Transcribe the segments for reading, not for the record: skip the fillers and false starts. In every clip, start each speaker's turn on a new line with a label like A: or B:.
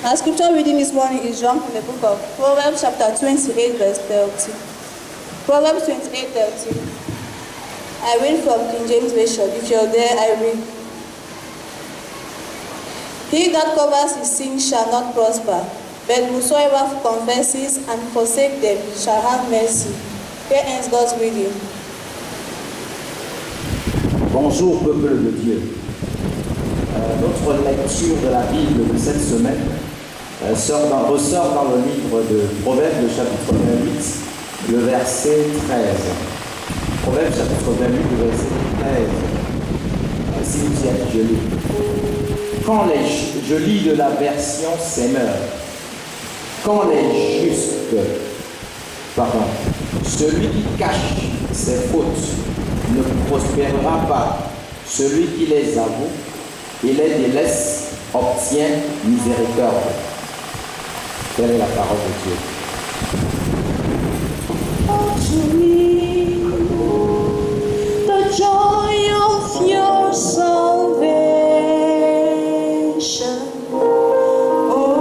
A: Our scripture reading this morning is drawn from the book of Proverbs chapter 28 verse 30. Proverbs 28 30. I read from King James Version. If you're there, I read. He that covers his sins shall not prosper, but whosoever confesses and forsake them shall have mercy. Here ends God's reading.
B: Bonjour peuple de Dieu. Notre lecture de la Bible de cette semaine ressort dans le livre de Proverbes, le chapitre 28, le verset 13. Proverbes, chapitre 28, le verset 13. Si vous y êtes, je lis. Je lis de la version Semeur. Quand les justes, celui qui cache ses fautes ne prospérera pas. Celui qui les avoue et les délaisse obtient miséricorde. Telle est la parole de Dieu.
C: Oh, to me, the joy of your salvation.
D: Oh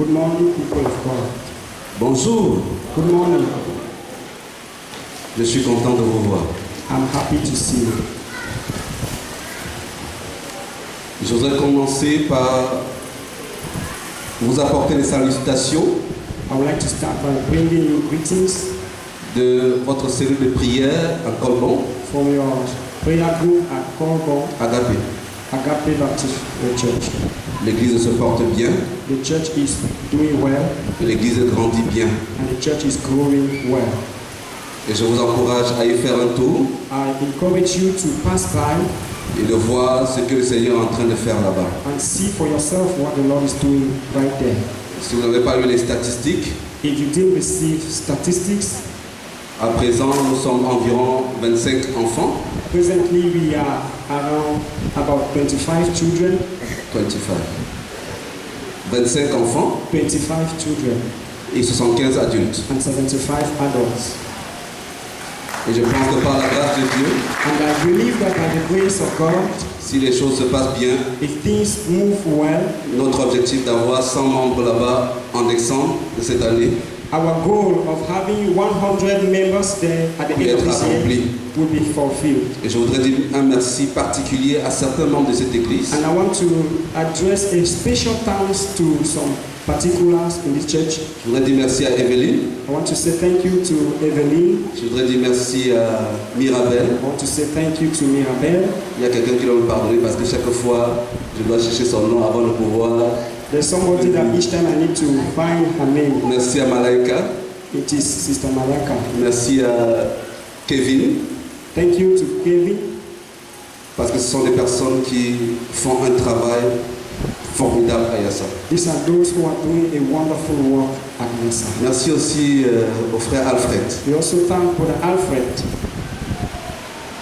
D: Good morning, people of God.
E: Bonjour,
D: Good morning.
E: je suis content de vous voir.
D: I'm happy to see you.
E: Je voudrais commencer par vous apporter les salutations
D: I would like to start by bringing you greetings
E: de votre cellule de prière à Colbon,
D: from your prayer group at Colbon
E: Agapé.
D: Agape Baptist Church.
E: L'église se porte bien,
D: The church is doing well
E: l'église grandit bien.
D: and the church is growing well.
E: Et je vous encourage à y faire un tour
D: I encourage you to pass by
E: et de voir ce que le Seigneur est en train de faire là-bas.
D: and see for yourself what the Lord is doing right there.
E: Si vous n'avez pas eu les statistiques,
D: If you didn't receive statistics,
E: à présent nous sommes environ 25 enfants,
D: presently we are around about 25 children,
E: 25 enfants
D: 25 children
E: et 75 adultes.
D: and 75 adults.
E: Et je pense que par la grâce de Dieu,
D: And I believe that by the grace of God,
E: si les choses se passent bien,
D: if things move well,
E: notre objectif d'avoir 100 membres là-bas en décembre de cette année
D: our goal of having 100 members there at the
E: peut
D: end of
E: être
D: this year
E: accompli.
D: will be fulfilled.
E: Et je voudrais dire un merci particulier à certains membres de cette église
D: And I want to address a special thanks to some particulars in this church.
E: Je voudrais dire merci à Evelyne.
D: I want to say thank you to Evelyn.
E: Je voudrais dire merci à Mirabel.
D: I want to say thank you to Mirabel.
E: Il y a quelqu'un qui doit me pardonner parce que chaque fois, je dois chercher son nom avant de pouvoir.
D: There's somebody that each time I need to find her name.
E: Merci à Malaika.
D: It is Sister Malaka.
E: Merci à Kevin.
D: Thank you to Kevin,
E: Parce que ce sont des personnes qui font un travail formidable à Yassa.
D: these are those who are doing a wonderful work at Mesa.
E: Merci aussi au frère Alfred.
D: We also thank Brother Alfred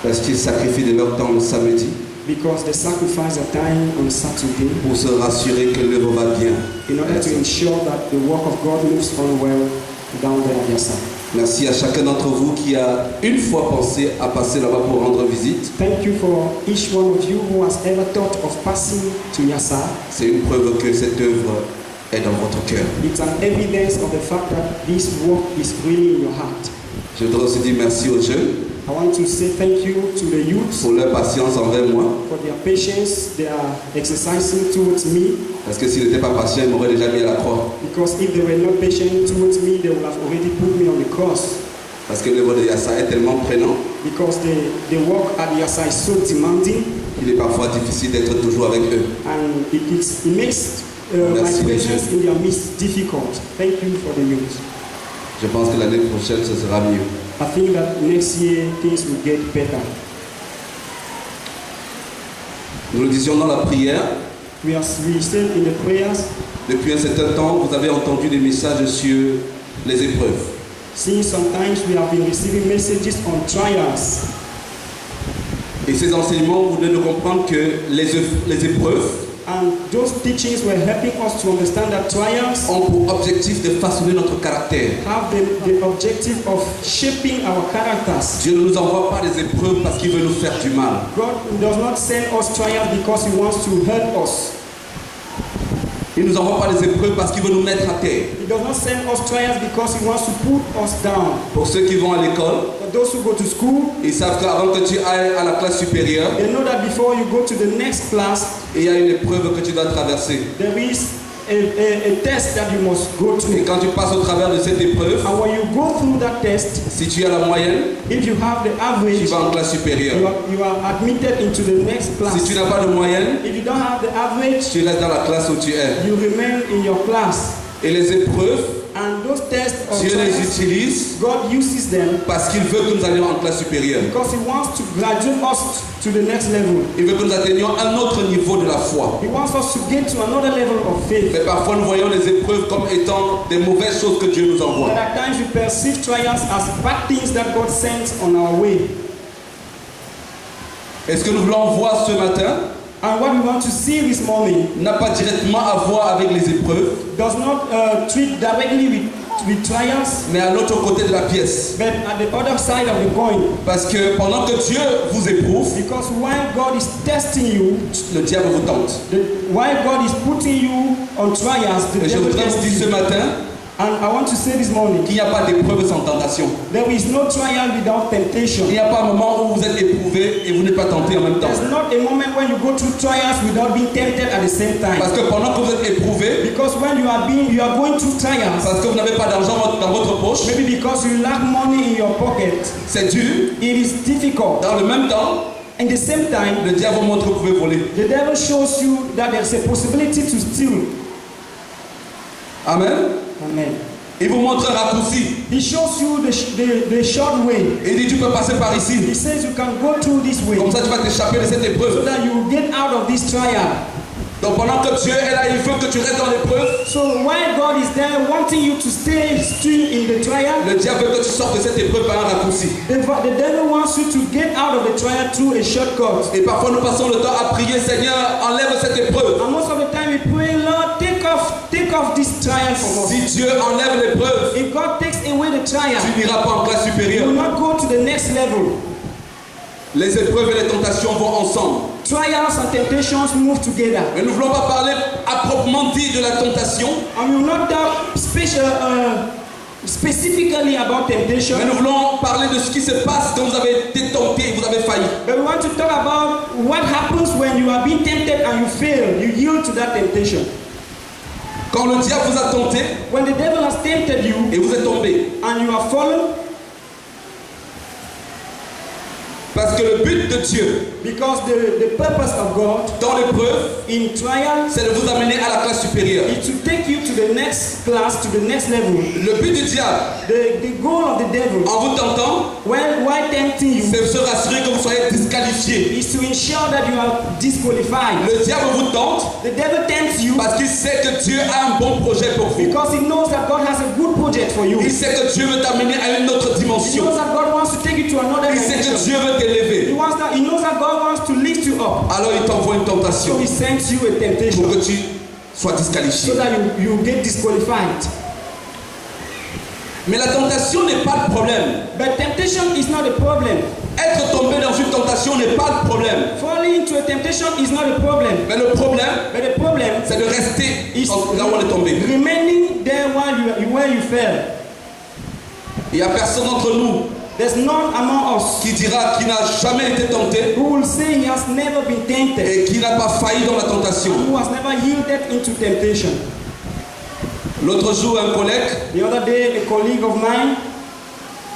E: Parce qu'ils sacrifient de leur temps le samedi
D: because they sacrifice their time on Saturday
E: pour se rassurer que l'œuvre va bien.
D: in order to ensure that the work of God moves on well down there at Yasa.
E: Merci à chacun d'entre vous qui a une fois pensé à passer là-bas pour rendre visite.
D: Thank you for each one of you who has ever thought of passing to Yasa.
E: C'est une preuve que cette œuvre est dans votre cœur.
D: It's an evidence of the fact that this work is really in your heart.
E: Je voudrais aussi dire merci aux jeunes
D: I want to say thank you to the youth
E: pour leur patience envers moi.
D: for their patience they are exercising towards me,
E: Parce que s'ils n'étaient pas patients, ils m'auraient déjà mis à la croix.
D: because if they were not patient towards me, they would have already put me on the cross.
E: Parce que l'œuvre de Yassa est tellement prenant
D: Because the work at Yasa is so demanding,
E: qu'il est parfois difficile d'être toujours avec eux.
D: and it makes my
E: Merci,
D: presence in their midst difficult. Thank you for the youth.
E: Je pense que l'année prochaine, ce sera mieux.
D: I think that next year things will get better.
E: Nous le disions dans la prière,
D: We said in the prayers,
E: depuis un certain temps, vous avez entendu des messages sur les épreuves.
D: since sometimes we have been receiving messages on trials.
E: Et ces enseignements, vous devez comprendre que les épreuves
D: And those teachings were helping us to understand that trials
E: ont pour objectif de façonner notre caractère.
D: have the objective of shaping our characters.
E: Dieu ne nous envoie pas des épreuves parce qu'il veut nous faire du mal.
D: God does not send us trials because He wants to hurt us.
E: Il ne nous envoie pas des épreuves parce qu'il veut nous mettre à terre.
D: He does not send us trials because He wants to put us down.
E: Pour ceux qui vont à l'école,
D: For those who go to school,
E: ils savent qu'avant que tu ailles à la classe supérieure,
D: they know that before you go to the next class,
E: il y a une épreuve que tu dois traverser.
D: there is a test that you must go
E: Et
D: through.
E: quand tu passes au travers de cette épreuve,
D: And when you go through that test,
E: si tu as la moyenne,
D: if you have the
E: tu
D: average,
E: vas en classe supérieure.
D: you are admitted into the next class.
E: Si tu n'as pas de moyenne,
D: If you don't have the average,
E: tu restes dans la classe où tu es.
D: you remain in your class.
E: Et les épreuves,
D: And those tests of
E: Dieu les
D: trials,
E: utilise
D: God uses them
E: parce qu'il veut que nous allions en classe supérieure.
D: because He wants to graduate us to the next level.
E: Il veut que nous atteignions un autre niveau de la foi.
D: He wants us to get to another level of faith.
E: Mais parfois nous voyons les épreuves comme étant des mauvaises choses que Dieu nous
D: But
E: envoie.
D: at times we perceive trials as bad things that God sends on our way.
E: Et ce que nous voulons voir ce matin
D: And what we want to see this morning
E: n'a pas directement à voir avec les épreuves,
D: does not treat directly with with trials,
E: mais à l'autre côté de la pièce.
D: but at the other side of the coin.
E: Parce que pendant que Dieu vous éprouve,
D: Because while God is testing you,
E: le diable vous tente.
D: while God is putting you on trials, the
E: Et je
D: devil
E: voudrais vous
D: tests
E: dire ce
D: you.
E: matin
D: And I want to say this morning,
E: qu'il n'y a pas d'épreuve sans tentation.
D: there is no trial without temptation.
E: Il n'y a pas un moment où vous êtes éprouvé et vous n'êtes pas tenté en même temps.
D: There's not a moment when you go through trials without being tempted at the same time.
E: Parce que pendant que vous êtes éprouvé,
D: Because when you are going through trials,
E: parce que vous n'avez pas d'argent dans votre poche,
D: maybe because you lack money in your pocket,
E: c'est dur.
D: it is difficult.
E: Dans le même temps,
D: At the same time,
E: le diable vous montre que vous pouvez voler.
D: the devil shows you that there's a possibility to steal.
E: Amen.
D: Amen.
E: Il vous montre un raccourci.
D: He shows you the short way.
E: Il dit tu peux passer par
D: He
E: ici.
D: says you can go through this way
E: Comme ça tu vas t'échapper de cette
D: so
E: épreuve.
D: that you will get out of this trial.
E: Donc pendant que Dieu est là, il veut que tu restes dans l'épreuve.
D: So while God is there wanting you to stay still in the trial,
E: Le diable veut que tu sortes de cette épreuve par un raccourci.
D: the devil wants you to get out of the trial through a shortcut.
E: Et parfois nous passons le temps à prier, Seigneur, enlève cette épreuve.
D: And most of the time we pray, Lord, take off this trial from us.
E: Si Dieu enlève l'épreuve,
D: If God takes away the trial,
E: tu n'iras pas en classe
D: you
E: supérieure.
D: will not go to the next level.
E: Les épreuves et les tentations vont ensemble.
D: Trials and temptations move together.
E: Mais nous ne voulons pas parler à proprement dit de la tentation,
D: And we will not talk specifically about temptation,
E: mais nous voulons parler de ce qui se passe quand vous avez été tenté et vous avez failli.
D: but we want to talk about what happens when you are being tempted and you fail, you yield to that temptation.
E: Quand le diable vous a tenté
D: When the devil has tempted you
E: et vous êtes tombé.
D: and you have fallen,
E: Parce que le but de Dieu
D: because the purpose of God
E: dans l'épreuve,
D: in trials
E: c'est de vous amener à la classe supérieure.
D: is to take you to the next class, to the next level.
E: Le but du diable,
D: The goal of the devil,
E: en vous tentant,
D: while tempting you,
E: c'est de se rassurer que vous soyez disqualifié.
D: is to ensure that you are disqualified.
E: Le diable vous tente
D: The devil tempts you
E: parce qu'il sait que Dieu a un bon projet pour vous.
D: because he knows that God has a good project for you.
E: Il sait que Dieu veut t'amener à une autre
D: He
E: dimension.
D: knows that God wants to take you to another
E: Il sait que
D: dimension.
E: Dieu veut
D: He
E: t'élever.
D: knows that God wants to lift you up.
E: Alors il t'envoie une
D: So
E: tentation
D: he sends you a
E: pour
D: temptation
E: que tu sois disqualifié.
D: so that you get disqualified.
E: Mais la tentation n'est pas le problème.
D: But temptation is not a problem.
E: Être tombé dans une tentation n'est pas le problème.
D: Falling into a temptation is not a problem.
E: Mais le problème,
D: But the problem
E: c'est de rester
D: is
E: là où on est tombé.
D: remaining there where you fell.
E: Il n'y a personne d'entre nous
D: There's none among us
E: qui dira qu'il n'a jamais été tenté
D: who will say he has never been tempted,
E: et qui n'a pas failli dans la tentation.
D: who has never yielded into temptation.
E: L'autre jour, un collègue,
D: The other day, a colleague of mine,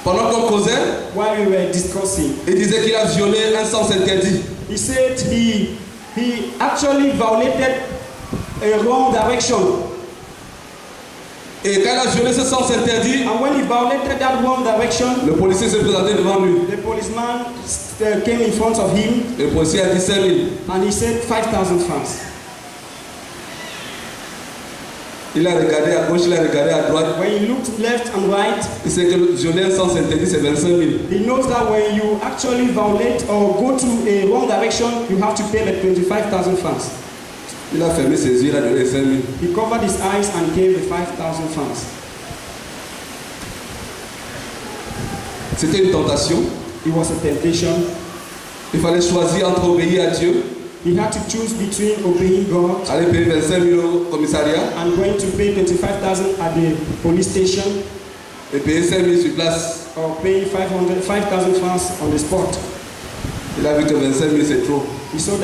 E: pendant qu'on causait,
D: while we were discussing,
E: il disait qu'il a violé un sens interdit.
D: he said he actually violated a wrong direction.
E: Et quand il a violé ce sens interdit,
D: And when he violated that wrong direction,
E: le policier s'est présenté devant lui.
D: the policeman came in front of him
E: Le policier a dit 5 000.
D: and he said 5,000 francs.
E: Il a regardé à gauche, il a regardé à droite.
D: When he looked left and right,
E: Il sait que violer un sens interdit, c'est 25 000.
D: he knows that when you actually violate or go to a wrong direction, you have to pay the 25,000 francs.
E: Il a fermé ses yeux, il a donné 5 000.
D: He covered his eyes and gave the 5,000 francs.
E: C'était une tentation.
D: It was a temptation.
E: Il fallait choisir entre obéir à Dieu,
D: He had to choose between obeying God
E: aller payer 25 000 au commissariat
D: and going to pay 25,000 at the police station
E: et payer 5 000 sur place.
D: or pay 5,000 francs on the spot.
E: Il a vu que 25 000 c'est trop.
D: He saw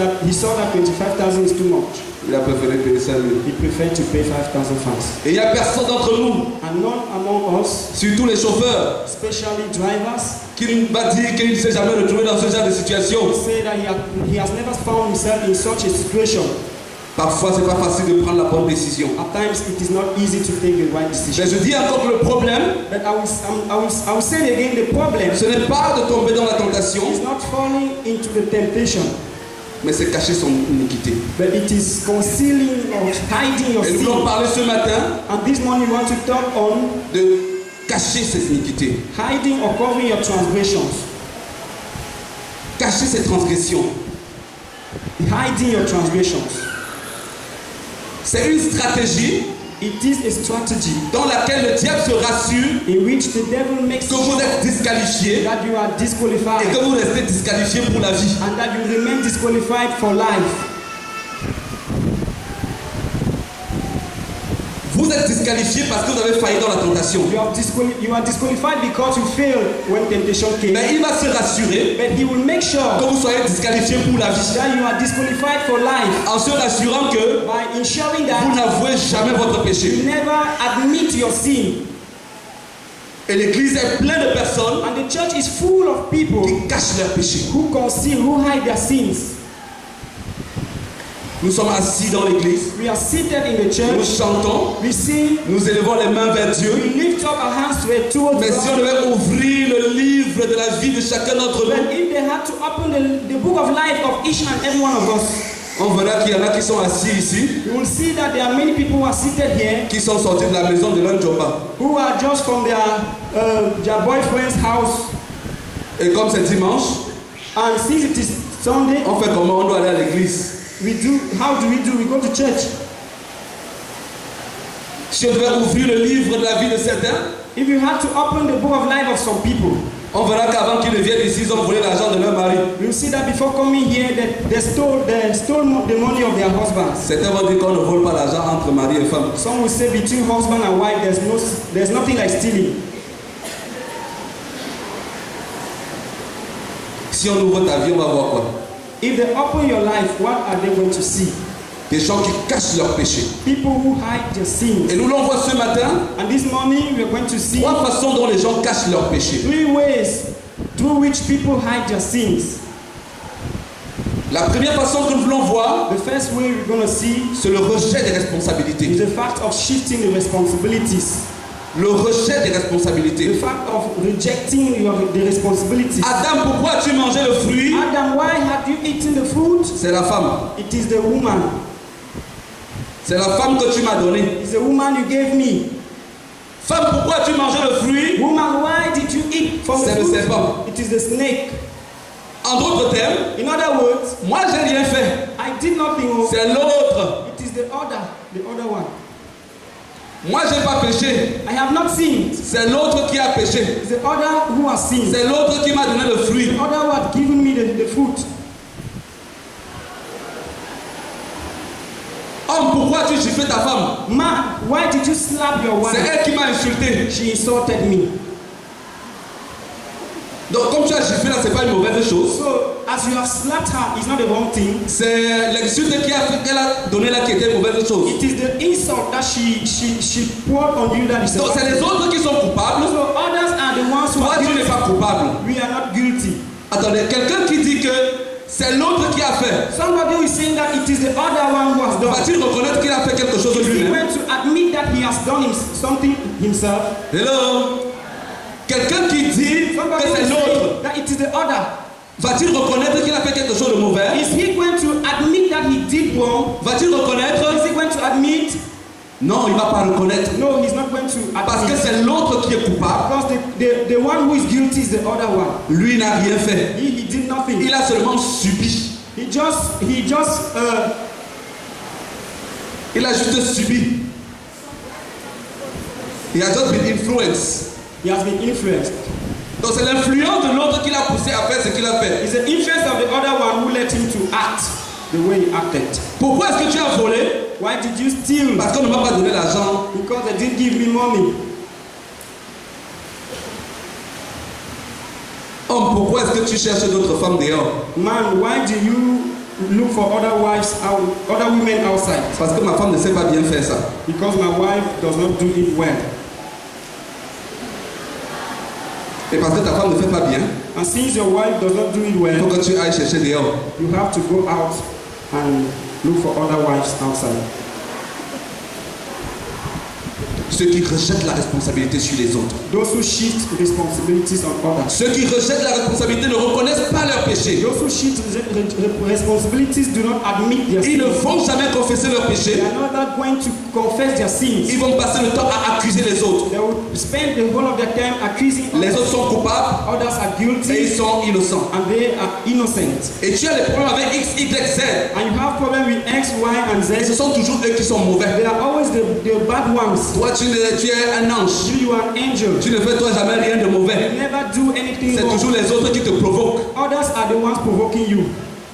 D: that 25,000 is too much.
E: Il a préféré payer 5 000.
D: He preferred to pay 5,000 francs.
E: Et il n'y a personne d'entre nous,
D: And none among us,
E: surtout les chauffeurs,
D: especially drivers,
E: qui va dire qu'il ne s'est jamais retrouvé dans ce genre de situation.
D: say that he has never found himself in such a situation.
E: Parfois, c'est pas facile de prendre la bonne décision.
D: At times, it is not easy to take the right decision.
E: Mais je dis encore que le problème,
D: But I will say it again, the problem
E: ce n'est pas de tomber dans la tentation,
D: is not falling into the temptation,
E: mais c'est cacher son iniquité.
D: but it is concealing or hiding your
E: Et nous voulons
D: sin.
E: parler ce matin
D: And this morning we want to talk on
E: de cacher ses iniquités,
D: hiding or covering your transgressions.
E: cacher ses transgressions.
D: Hiding your transgressions.
E: C'est une stratégie
D: It is a strategy
F: dans laquelle le diable se rassure
D: in which the devil makes
F: que vous
D: sure
F: êtes disqualifié
D: that you are disqualified
F: et que vous restez disqualifié pour la vie.
D: and that you remain disqualified for life.
F: Vous êtes disqualifié parce que vous avez failli dans la tentation.
D: You are disqualified because you failed when temptation came.
F: Mais il va se rassurer
D: But he will make sure
F: que vous soyez disqualifié pour la vie.
D: that you are disqualified for life
F: En se rassurant que
D: by ensuring
F: vous
D: that
F: n'avouez jamais votre
D: you
F: péché.
D: never admit your sin.
F: Et l'église est pleine de personnes
D: And the church is full of people
F: qui cachent leurs péchés.
D: who conceal, who hide their sins.
F: Nous sommes assis dans l'église,
D: We are seated in the
F: nous
D: church,
F: chantons,
D: we sing,
F: nous élevons les mains vers Dieu.
D: we lift up our hands towards
F: Mais si on
D: God.
F: devait ouvrir le livre de la vie de chacun d'entre
D: But
F: nous,
D: if they had to open the book of life of each and every one of us,
F: on verra qu'il y en a qui sont assis ici,
D: you will see that there are many people who are seated here
F: qui sont sortis de la maison de l'Anjoba.
D: who are just from their boyfriend's house.
F: Et comme c'est dimanche,
D: And since it is Sunday,
F: on fait comment? On doit aller à l'église.
D: how do? We go to church.
F: Si on devait ouvrir le livre de la vie de certains,
D: If you had to open the book of life of some people,
F: on verra qu'avant qu'ils ne viennent ici, ils ont volé l'argent de leur mari.
D: you'll see that before coming here, that they stole the money of their husbands.
F: Certains vont dire qu'on ne vole pas l'argent entre mari et femme.
D: Some will say between husband and wife, there's nothing like stealing.
F: Si on ouvre ta vie, on va voir quoi?
D: If they open your life, what are they going to see?
F: Des gens qui cachent leurs péchés.
D: People who hide their sins.
F: Et nous l'on voit ce matin,
D: And this morning, we're going to see
F: 3 façons dont les gens cachent leurs péchés.
D: 3 ways through which people hide their sins.
F: La première façon que nous voulons voir,
D: The first way we're going to see
F: c'est le rejet des
D: is
F: responsabilités.
D: the fact of shifting the responsibilities.
F: Le rejet des
D: The
F: responsabilités.
D: fact of rejecting the responsibilities.
F: Adam, pourquoi as-tu mangé le fruit?
D: Adam, why have you eaten the fruit?
F: C'est la femme.
D: It is the woman.
F: C'est la femme que tu m'as donnée.
D: It's the woman you gave me.
F: Femme, pourquoi as-tu mangé le fruit?
D: Woman, why did you eat from the
F: C'est le
D: fruit?
F: serpent.
D: It is the snake.
F: En d'autres termes,
D: In other words,
F: moi j'ai rien fait.
D: I did nothing. Oh.
F: C'est l'autre.
D: It is the other one.
F: Moi j'ai pas péché.
D: I have not sinned.
F: C'est l'autre qui a péché.
D: It's the other who has sinned.
F: C'est l'autre qui m'a donné le fruit.
D: The other who had given me the fruit.
F: Homme, pourquoi as-tu giflé ta femme?
D: Man, why did you slap your
F: C'est
D: wife?
F: elle qui m'a insulté.
D: She insulted me.
F: Donc comme tu as giflé là, c'est pas une mauvaise chose.
D: So, as you have slapped her, it's not the wrong thing.
F: C'est l'insulte qu'elle a donnée là qui était une mauvaise chose.
D: It is the insult that she poured on you that is the
F: Donc
D: wrong
F: c'est les
D: thing.
F: autres qui sont coupables.
D: So others are the ones who
F: Toi
D: are
F: tu n'es
D: guilty.
F: pas coupable.
D: We are not guilty.
F: Attendez, quelqu'un qui dit que c'est l'autre qui a fait,
D: Somebody who is saying that it is the other one who has done.
F: va-t-il reconnaître qu'il a fait quelque chose de
D: Is he
F: lui-même?
D: going to admit that he has done something himself?
F: Hello? Quelqu'un qui dit
D: Somebody
F: que
D: who
F: c'est
D: is
F: l'autre,
D: saying that it is the other.
F: va-t-il reconnaître qu'il a fait quelque chose de mauvais?
D: Is he going to admit that he did wrong?
F: Va-t-il reconnaître?
D: Is he going to admit?
F: Non, il ne va pas reconnaître.
D: No, he's not going to
F: Parce que
D: admit.
F: c'est l'autre qui est coupable.
D: Because the one who is guilty is the other one.
F: Lui n'a rien fait.
D: He did nothing.
F: Il a seulement subi. Il a juste subi. He has just been influenced.
D: He has been influenced.
F: Donc c'est l'influence de l'autre qui l'a poussé à faire ce qu'il a fait.
D: It's the influence of the other one who led him to act the way he acted.
F: Pourquoi est-ce que tu as volé?
D: Why did you steal?
F: Parce qu'on ne m'a pas donné l'argent.
D: Because they didn't give me money.
F: Homme, pourquoi est-ce que tu cherches d'autres femmes dehors?
D: Man, why do you look for other wives out, other women outside?
F: Parce que ma femme ne sait pas bien faire ça.
D: Because my wife does not do it well.
F: Et parce que ta femme ne fait pas bien,
D: And since your wife does not do it
F: il faut
D: well,
F: que tu ailles chercher dehors.
D: you have to go out and look for other wives outside.
F: Ceux qui rejettent la responsabilité sur les autres.
D: Those who shift responsibilities on others.
F: Ceux qui rejettent la responsabilité ne reconnaissent pas leur péché. péchés.
D: Those who cheat responsibilities do not admit their
F: Ils ne
D: sins.
F: vont jamais confesser leurs
D: They
F: péchés.
D: are not going to confess their sins.
F: Ils vont passer le temps à accuser les autres.
D: They will spend the whole of their time accusing
F: Les
D: others.
F: autres sont coupables
D: Others are
F: et
D: guilty
F: ils sont innocents.
D: and they are innocent.
F: Et tu as des problèmes avec X, Y, Z.
D: And you have problem with X, Y, and
F: Et ce
D: Z.
F: sont toujours eux qui sont mauvais.
D: They are always the bad ones.
F: Toi, tu es un ange.
D: You are an angel.
F: Tu ne fais toi jamais rien de
D: You
F: mauvais.
D: never do anything
F: C'est
D: wrong.
F: toujours les autres qui te provoquent.
D: Others are the ones provoking you.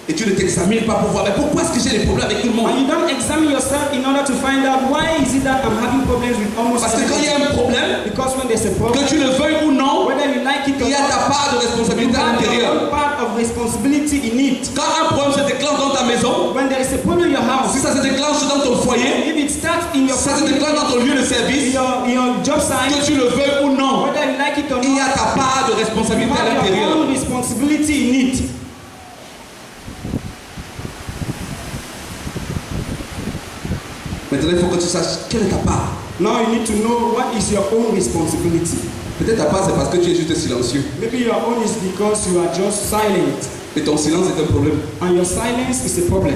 F: Et tu ne t'examines pas pour voir. Mais pourquoi est-ce que j'ai des problèmes avec tout le monde?
D: And you don't examine yourself in order to find out why is it that I'm having problems with almost
F: Parce que quand il y a
D: everybody.
F: un problème,
D: Because when there's a
F: que
D: problem,
F: tu le veuilles ou non,
D: whether you like it or
F: il y a
D: not,
F: ta part de
D: you
F: responsabilité à
D: have your
F: l'intérieur.
D: own part of responsibility in it.
F: Quand un problème se déclenche dans ta maison,
D: When there is a problem in your house,
F: si ça se déclenche dans ton foyer,
D: if it starts in your
F: ça se
D: family,
F: déclenche dans ton lieu de service,
D: in your job site,
F: que tu le veuilles ou non,
D: whether you like it or
F: il y a
D: not,
F: ta part de
D: you
F: responsabilité à
D: have your
F: l'intérieur.
D: own responsibility in it.
F: Maintenant, il faut que tu saches quelle est ta part.
D: Now you need to know what is your own responsibility.
F: Peut-être ta part, c'est parce que tu es juste silencieux.
D: Maybe your own is because you are just silent,
F: Et ton silence est un problème.
D: and your silence is a problem,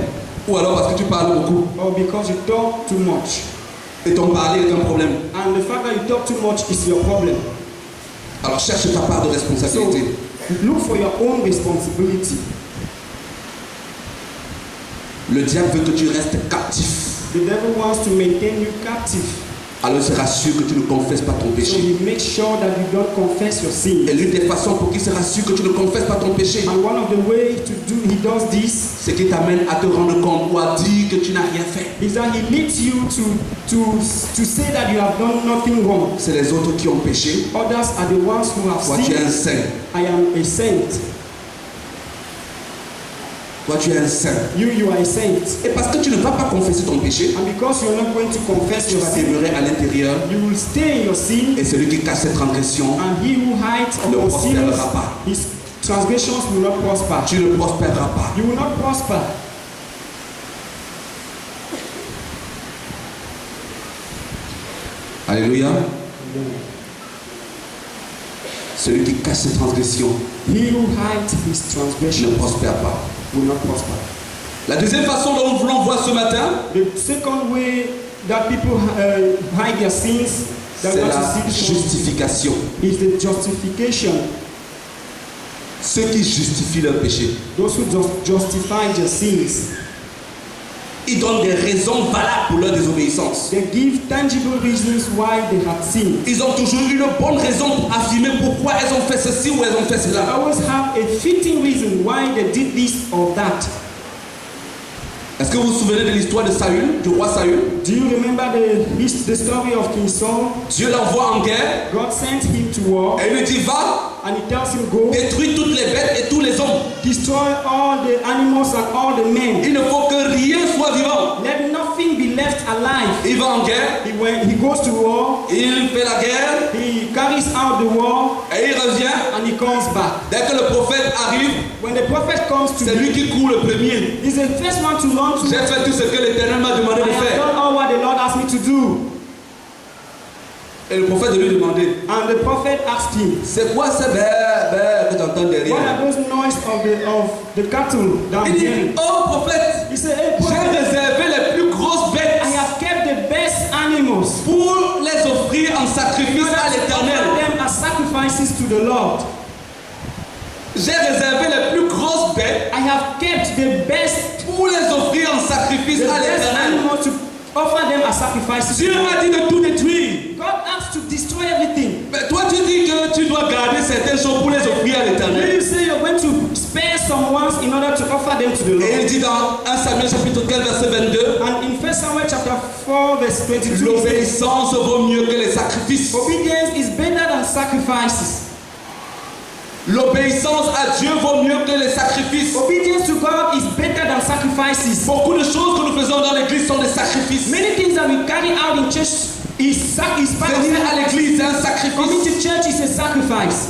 F: Ou alors parce que tu parles beaucoup.
D: or because you talk too much,
F: Et ton parler est un problème.
D: and the fact that you talk too much is your problem.
F: Alors cherche ta part de
D: So
F: responsabilité.
D: look for your own responsibility.
F: Le diable veut que tu restes captif.
D: The devil wants to maintain you captive,
F: Alors il se rassure que tu ne confesses pas ton
D: so
F: péché.
D: he makes sure that you don't confess your sin.
F: Et l'une des façons pour qu'il se rassure que tu ne confesses pas ton péché,
D: And one of the ways he does this
F: c'est qu'il t'amène à te rendre compte ou à dire que tu n'as rien fait.
D: is that he leads you to say that you have done nothing wrong.
F: C'est les autres qui ont péché.
D: Others are the ones who have
F: Toi, tu es un
D: sinned.
F: saint.
D: I am a saint.
F: Toi, tu es un saint.
D: You are a saint.
F: Et parce que tu ne vas pas confesser ton péché,
D: And because you're not going to confess
F: tu
D: your
F: vas
D: sin,
F: demeurer à l'intérieur.
D: you will stay in your sin,
F: Et celui qui cache ses transgressions
D: and he who hides
F: ne
D: upon sins,
F: prospérera pas.
D: his transgressions will not prosper.
F: Tu ne prospéreras pas.
D: You will not prosper.
F: Alléluia. Celui qui cache ses transgressions
D: He who hides his
F: ne
D: transgressions
F: prospère pas.
D: will not prosper.
F: La deuxième façon dont nous voulons voir ce matin,
D: The second way that people hide their sins, that
F: c'est
D: we want
F: la
D: to see this one,
F: justification.
D: is the justification.
F: Ceux qui justifient leur péché,
D: Those who justify their sins,
F: ils donnent des raisons valables pour leur désobéissance.
D: they give tangible reasons why they have sinned.
F: Ils ont toujours une bonne raison pour affirmer pourquoi elles ont fait ceci ou elles ont fait
D: They
F: cela.
D: always have a fitting reason why they did this or that.
F: Est-ce que vous vous souvenez de l'histoire de Saül, du roi Saül?
D: Do you remember the story of King Saul?
F: Dieu l'envoie en guerre
D: God sent him to war,
F: et il lui dit va,
D: and he tells him, go,
F: détruis toutes les bêtes et tous les hommes.
D: destroy all the animals and all the men.
F: Il ne faut que rien soit vivant.
D: Let nothing be left alive.
F: Il va en guerre,
D: He goes to war,
F: il fait la guerre
D: he carries out the war,
F: et il revient.
D: and he comes back.
F: Dès que le prophète arrive,
D: When the prophet comes to
F: c'est lui qui court le premier.
D: he's the first one to run to.
F: J'ai fait tout ce que l'Éternel m'a demandé
D: I
F: de
D: have
F: faire.
D: done all what the Lord asked me to do.
F: Et le prophète de lui demander,
D: And the prophet asked him,
F: c'est quoi ce bête que tu entends
D: what
F: derrière?
D: are those noise of the cattle down
F: Il dit,
D: here?
F: oh prophète,
D: He said, hey,
F: j'ai
D: prophet,
F: réservé les plus grosses bêtes
D: I have kept the best animals
F: pour les offrir en sacrifice à
D: offer
F: l'Éternel.
D: them as sacrifices to the Lord.
F: J'ai réservé les plus grosses bêtes
D: I have kept the best,
F: pour les offrir en sacrifice à
D: best
F: l'Éternel.
D: animals to offer them as sacrifices.
F: Dieu m'a dit de tout détruire.
D: God asked to destroy everything.
F: Mais toi tu dis que tu dois garder certaines choses pour les offrir à
D: When
F: l'Éternel.
D: you say you're going to spare some ones in order to offer them to the
F: Et il
D: Lord.
F: dit dans 1 Samuel chapitre 15 verset 22,
D: And in 1 Samuel chapter 4 verse 22, it says,
F: l'obéissance vaut mieux que les sacrifices.
D: obedience is better than sacrifices.
F: L'obéissance à Dieu vaut mieux que les sacrifices.
D: Obedience to God is better than sacrifices.
F: Beaucoup de choses que nous faisons dans l'église sont des sacrifices.
D: Many things that we carry out in church is part of
F: Venir à l'église, c'est un
D: coming
F: sacrifice.
D: to church is a sacrifice.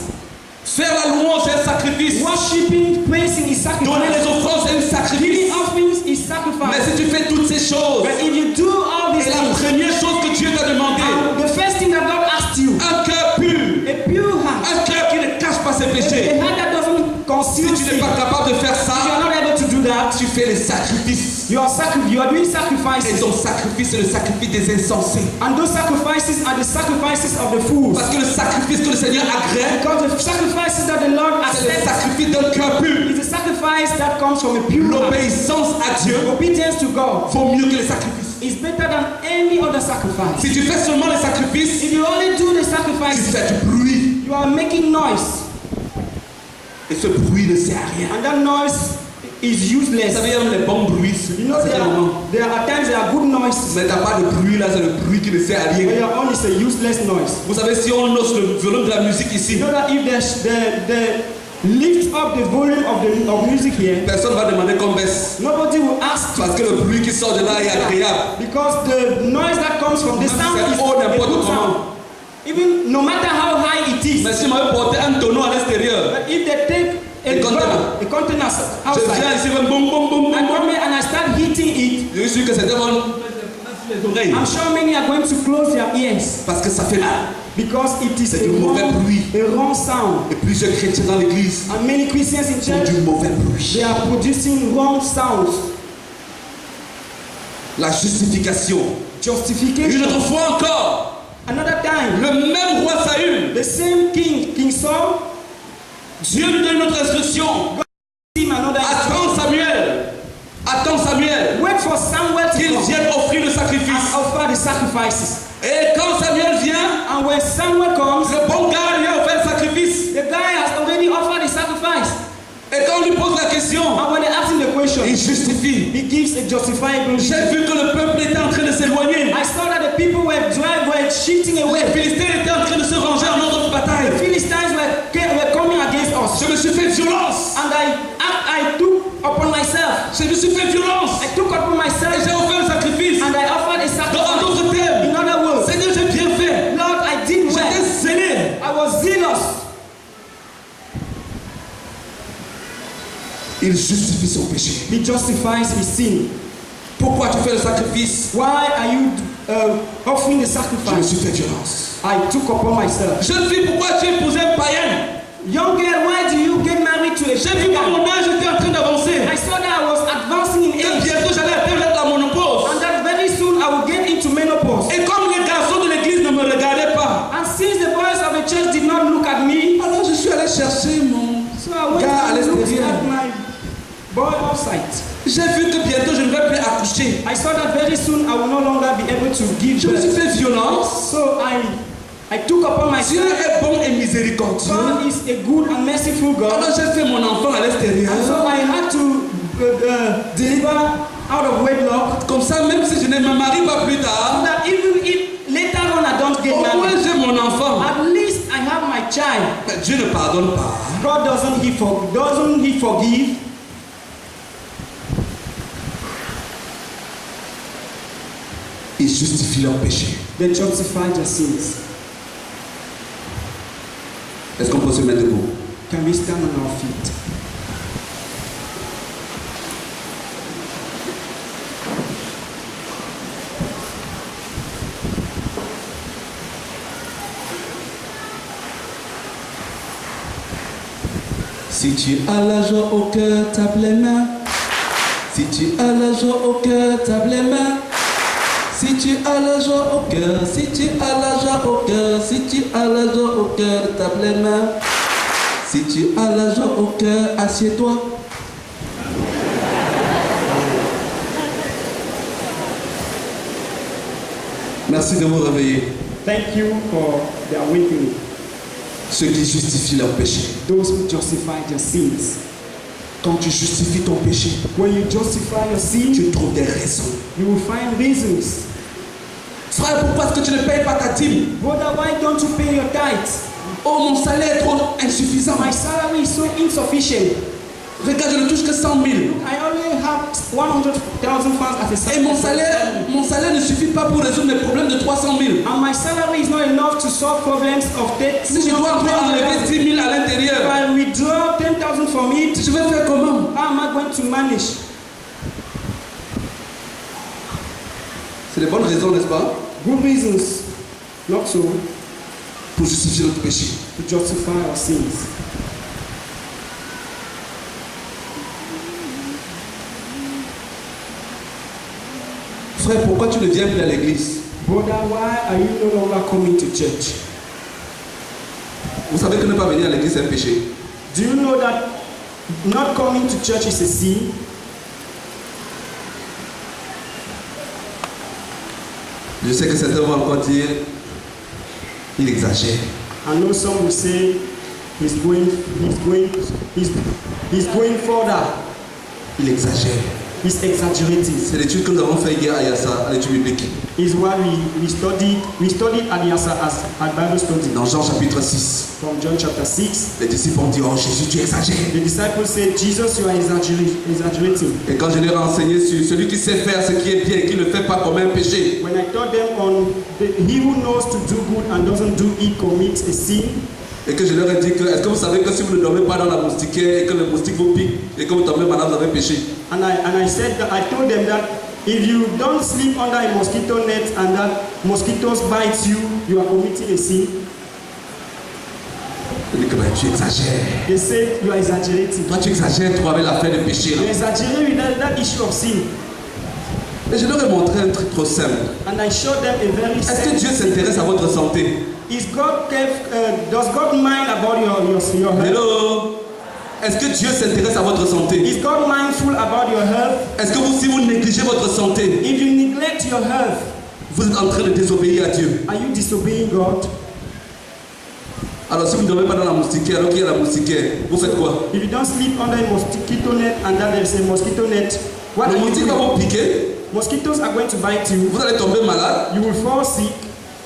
F: Faire la louange, c'est un sacrifice.
D: Worshiping, praising is
F: Donner les
D: sacrifice.
F: offrandes, c'est un
D: Giving
F: sacrifice.
D: offerings is
F: Mais
D: sacrifice.
F: si tu fais toutes ces choses,
D: But if you do all these
F: et la
D: things,
F: première chose que Dieu t'a demandé,
D: the first thing that God asked you,
F: un cœur pur,
D: a pure heart,
F: un cœur qui ne cache pas ses
D: a
F: péchés,
D: heart that doesn't
F: Si
D: serious
F: tu n'es
D: sin,
F: pas capable de faire
D: if you are
F: ça,
D: not able to do that,
F: tu fais les sacrifices.
D: you are doing
F: Et
D: sacrifices.
F: ton sacrifice, c'est le sacrifice des insensés.
D: And those sacrifices are the sacrifices of the fools.
F: Parce que le sacrifice que le Seigneur agrée,
D: Because the sacrifices that the Lord
F: c'est le
D: accepts
F: sacrifice d'un cœur pur.
D: is a sacrifice that comes from a pure heart.
F: L'obéissance à Dieu
D: Obedience to God
F: vaut mieux que les sacrifices.
D: is better than any other sacrifice.
F: Si tu fais seulement les sacrifices,
D: If you only do the
F: tu
D: sacrifices,
F: fais du bruit.
D: you are making noise.
F: Et ce bruit ne sert à rien.
D: And that noise is
F: Vous
D: useless.
F: savez, il y a les bons bruits.
D: You know,
F: à certains moments.
D: there are times there are good noises,
F: Mais t'as pas de bruit là, c'est le bruit qui ne sert à
D: but
F: rien.
D: your own is a useless noise.
F: Vous savez, si on hausse le volume de la musique ici,
D: You know that if the lift up the volume of music here,
F: personne va demander qu'on baisse.
D: nobody will ask to,
F: Parce que le bruit qui sort de là est agréable.
D: because the noise that comes from the sound
F: C'est
D: is
F: haut
D: a
F: n'importe
D: good
F: comment.
D: sound. Even no matter how high it is,
F: Mais si on m'avait porté un tonneau à l'extérieur,
D: but if they take
F: A container.
D: a container
F: je
D: outside,
F: viens ici, boum boum boum boum.
D: I come here and I start hitting it,
F: Je suis sûr que certains vont les oreilles.
D: I'm sure many are going to close their ears
F: Parce que ça fait mal.
D: because it is
F: C'est du mauvais bruit.
D: a wrong sound.
F: Et plusieurs chrétiens dans l'église
D: And many Christians in
F: font
D: church,
F: du mauvais bruit.
D: they are producing wrong sounds.
F: La justification. Une
D: Justification.
F: autre fois encore,
D: Another time,
F: le même roi Saül,
D: the same King Saul,
F: Dieu lui donne une autre instruction.
D: him another.
F: Attends Samuel. Attends Samuel.
D: Wait for Samuel to
F: Qu'il
D: come
F: vienne offrir le sacrifice.
D: and offer the sacrifices.
F: Et quand Samuel vient,
D: And when Samuel comes,
F: le bon gars lui a offert le sacrifice.
D: the guy has already offered the sacrifice.
F: Et quand on lui pose la question,
D: And when they ask him the question,
F: il justifie.
D: he gives a justifiable reason.
F: J'ai vu que le peuple était en train de s'éloigner.
D: I saw that the people were shifting
F: Les
D: away.
F: Philistins étaient en train de se ranger en ordre de
D: The
F: bataille.
D: Philistines were coming against us.
F: Je me suis fait violence.
D: And I took upon myself.
F: Je me suis fait violence.
D: I took upon
F: Et
D: myself
F: j'ai offert le sacrifice.
D: and I offered a
F: En
D: sacrifice.
F: d'autres termes,
D: In other words,
F: Seigneur, j'ai bien fait.
D: Lord, I did well.
F: J'étais zélé.
D: I was zealous.
F: Il justifie son péché.
D: He justifies his sin.
F: Pourquoi tu fais le sacrifice?
D: Why are you offering the
F: Je me
D: sacrifice?
F: suis fait violence.
D: I took upon myself.
F: Jeune fille, pourquoi tu as épousé un païen?
D: Young girl, why do you get married to a
F: J'ai vu que mon
D: pagan?
F: âge était en train d'avancer.
D: I saw that I was advancing in
F: Et
D: age,
F: bientôt j'allais atteindre la monopause.
D: and that very soon I will get into menopause.
F: Et comme les garçons de l'église ne me regardaient pas,
D: And since the boys of the church did not look at me,
F: alors je suis allé chercher mon
D: so I went
F: gars à
D: and looked
F: l'extérieur.
D: at my boy outside.
F: J'ai vu que bientôt je ne vais plus accoucher.
D: I saw that very soon I will no longer be able to give
F: Je me suis
D: birth.
F: fait violence.
D: So I took upon
F: Dieu
D: myself.
F: est bon et miséricordieux.
D: God is a good and merciful God.
F: Alors j'ai fait mon enfant à l'extérieur.
D: And so I had to deliver out of wedlock.
F: Comme ça, même si je ne me marie pas plus
D: So
F: tard,
D: that even if later on I don't get
F: au moins
D: married,
F: j'ai mon enfant.
D: at least I have my child.
F: Mais Dieu ne pardonne pas.
D: God doesn't he forgive?
F: Il justifie leur péché.
D: They justify their sins.
F: Est-ce qu'on peut se mettre debout?
D: Can we stand on our feet?
F: Si tu as la joie au cœur, tape les mains. Si tu as la joie au cœur, tape les mains. Si tu as la joie au cœur, si tu as la joie au cœur, si tu as la joie au cœur, tape les mains. Si tu as la joie au cœur, assieds-toi. Merci de vous réveiller.
D: Thank you for their awakening.
F: Ceux qui justifient leur péché.
D: Those who justify their sins.
F: Quand tu justifies ton péché,
D: When you justify your sin,
F: tu trouves des raisons.
D: you will find reasons.
F: Frère, pourquoi est-ce que tu ne payes pas ta dîme?
D: Brother, why don't you pay your tithes?
F: Oh, mon salaire est trop insuffisant.
D: My salary is so insufficient.
F: Regarde, je ne touche que 100 000.
D: I only have 100,000 francs as a
F: Et
D: salary.
F: mon salaire ne suffit pas pour résoudre mes problèmes de 300 000.
D: And my salary is not enough to solve problems of debt.
F: Si je dois encore enlever 10 000 à
D: If
F: l'intérieur,
D: I withdraw 10,000 from it,
F: je vais faire comment?
D: how am I going to manage?
F: C'est des bonnes raisons, n'est-ce pas?
D: Good reasons, not so,
F: Pour justifier notre péché.
D: to justify our sins.
F: Frère, pourquoi tu ne viens plus à l'église?
D: Brother, why are you no longer coming to church?
F: Vous savez que ne pas venir à l'église c'est un péché.
D: Do you know that not coming to church is a sin?
F: Je sais que certains vont encore dire, il exagère.
D: I know some will say he's going further.
F: Il exagère.
D: He's exaggerating.
F: C'est l'étude que nous avons fait hier à Yassa, à l'étude biblique.
D: Is what we studied at Yassa as at Bible study.
F: Dans Jean chapitre 6,
D: From John chapter 6,
F: les disciples ont dit, oh Jésus, tu exagères.
D: the disciples said, Jesus, you are exaggerating.
F: Et quand je l'ai renseigné sur celui qui sait faire ce qui est bien et qui ne le fait pas comme un péché,
D: When I taught them on he who knows to do good and doesn't do it commits a sin,
F: et que je leur ai dit que, est-ce que vous savez que si vous ne dormez pas dans la moustiquaire et que le moustique vous pique et que vous tombez malade, vous avez péché.
D: and I said that I told them that if you don't sleep under a mosquito net and that mosquitoes bite you, you are committing a sin.
F: Je dis que ben, tu exagères.
D: They said you are exaggerating.
F: Toi tu exagères trop avec l'affaire de péché là.
D: You exaggerate with that issue of sin.
F: Et je leur ai montré un truc trop simple.
D: And I showed them a very
F: Est-ce que
D: simple.
F: Dieu s'intéresse à votre santé?
D: Does God mind about your health?
F: Hello? Est-ce que Dieu s'intéresse à votre santé?
D: Is God mindful about your health?
F: Est-ce que si vous négligez votre santé,
D: If you neglect your health,
F: vous êtes en train de désobéir à Dieu?
D: are you disobeying God?
F: Alors si vous ne dormez pas dans la moustiquaire, alors qu'il y a la moustiquaire, vous faites quoi?
D: If you don't sleep under a mosquito net and that there is a mosquito net, what
F: Le
D: are you
F: moustique va
D: doing?
F: vous piquer,
D: Mosquitoes are going to bite you.
F: vous allez tomber malade.
D: You will fall sick.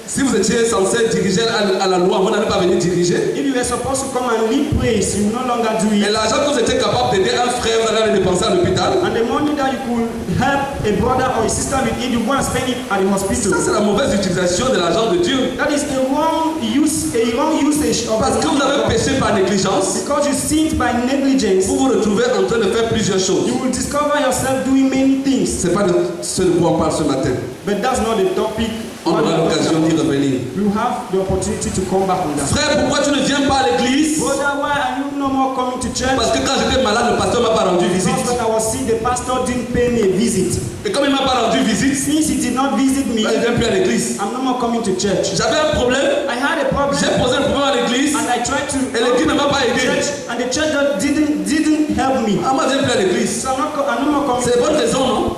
F: Si vous étiez censé diriger à la loi, vous n'allez pas venir diriger.
D: If you were supposed to come and lead praise, you will no longer do
F: Et
D: it.
F: l'argent que vous étiez capable d'aider un frère, vous allez le dépenser à l'hôpital.
D: And the money that you could help a brother or a sister with it, you go and spend it at the hospital.
F: Ça, c'est la mauvaise utilisation de l'argent de Dieu.
D: That is a wrong usage of
F: Parce
D: the
F: que vous
D: money of
F: avez
D: God.
F: péché par négligence,
D: Because you sinned by negligence,
F: vous vous retrouvez en train de faire plusieurs choses.
D: you will discover yourself doing many things.
F: C'est pas de ce de quoi on parle ce matin.
D: But that's not the topic.
F: On aura l'occasion d'y revenir.
D: You have the opportunity to come back on that.
F: Frère, pourquoi tu ne viens pas à l'église?
D: Brother, why are you no more coming to church?
F: Parce que quand j'étais malade, le pasteur m'a pas rendu visite.
D: Because when I was sick, the pastor didn't pay me a visit.
F: Et comme il m'a pas rendu visite,
D: Since he did not visit me,
F: là, je viens plus à l'église.
D: I'm no more coming to church.
F: J'avais un problème,
D: I had a problem,
F: j'ai posé le problème à l'église,
D: and I tried to
F: et l'église ne m'a pas aidé.
D: church, and the church didn't help me.
F: Ah, moi, je viens plus à l'église.
D: So I'm no more coming.
F: C'est bonne raison, non?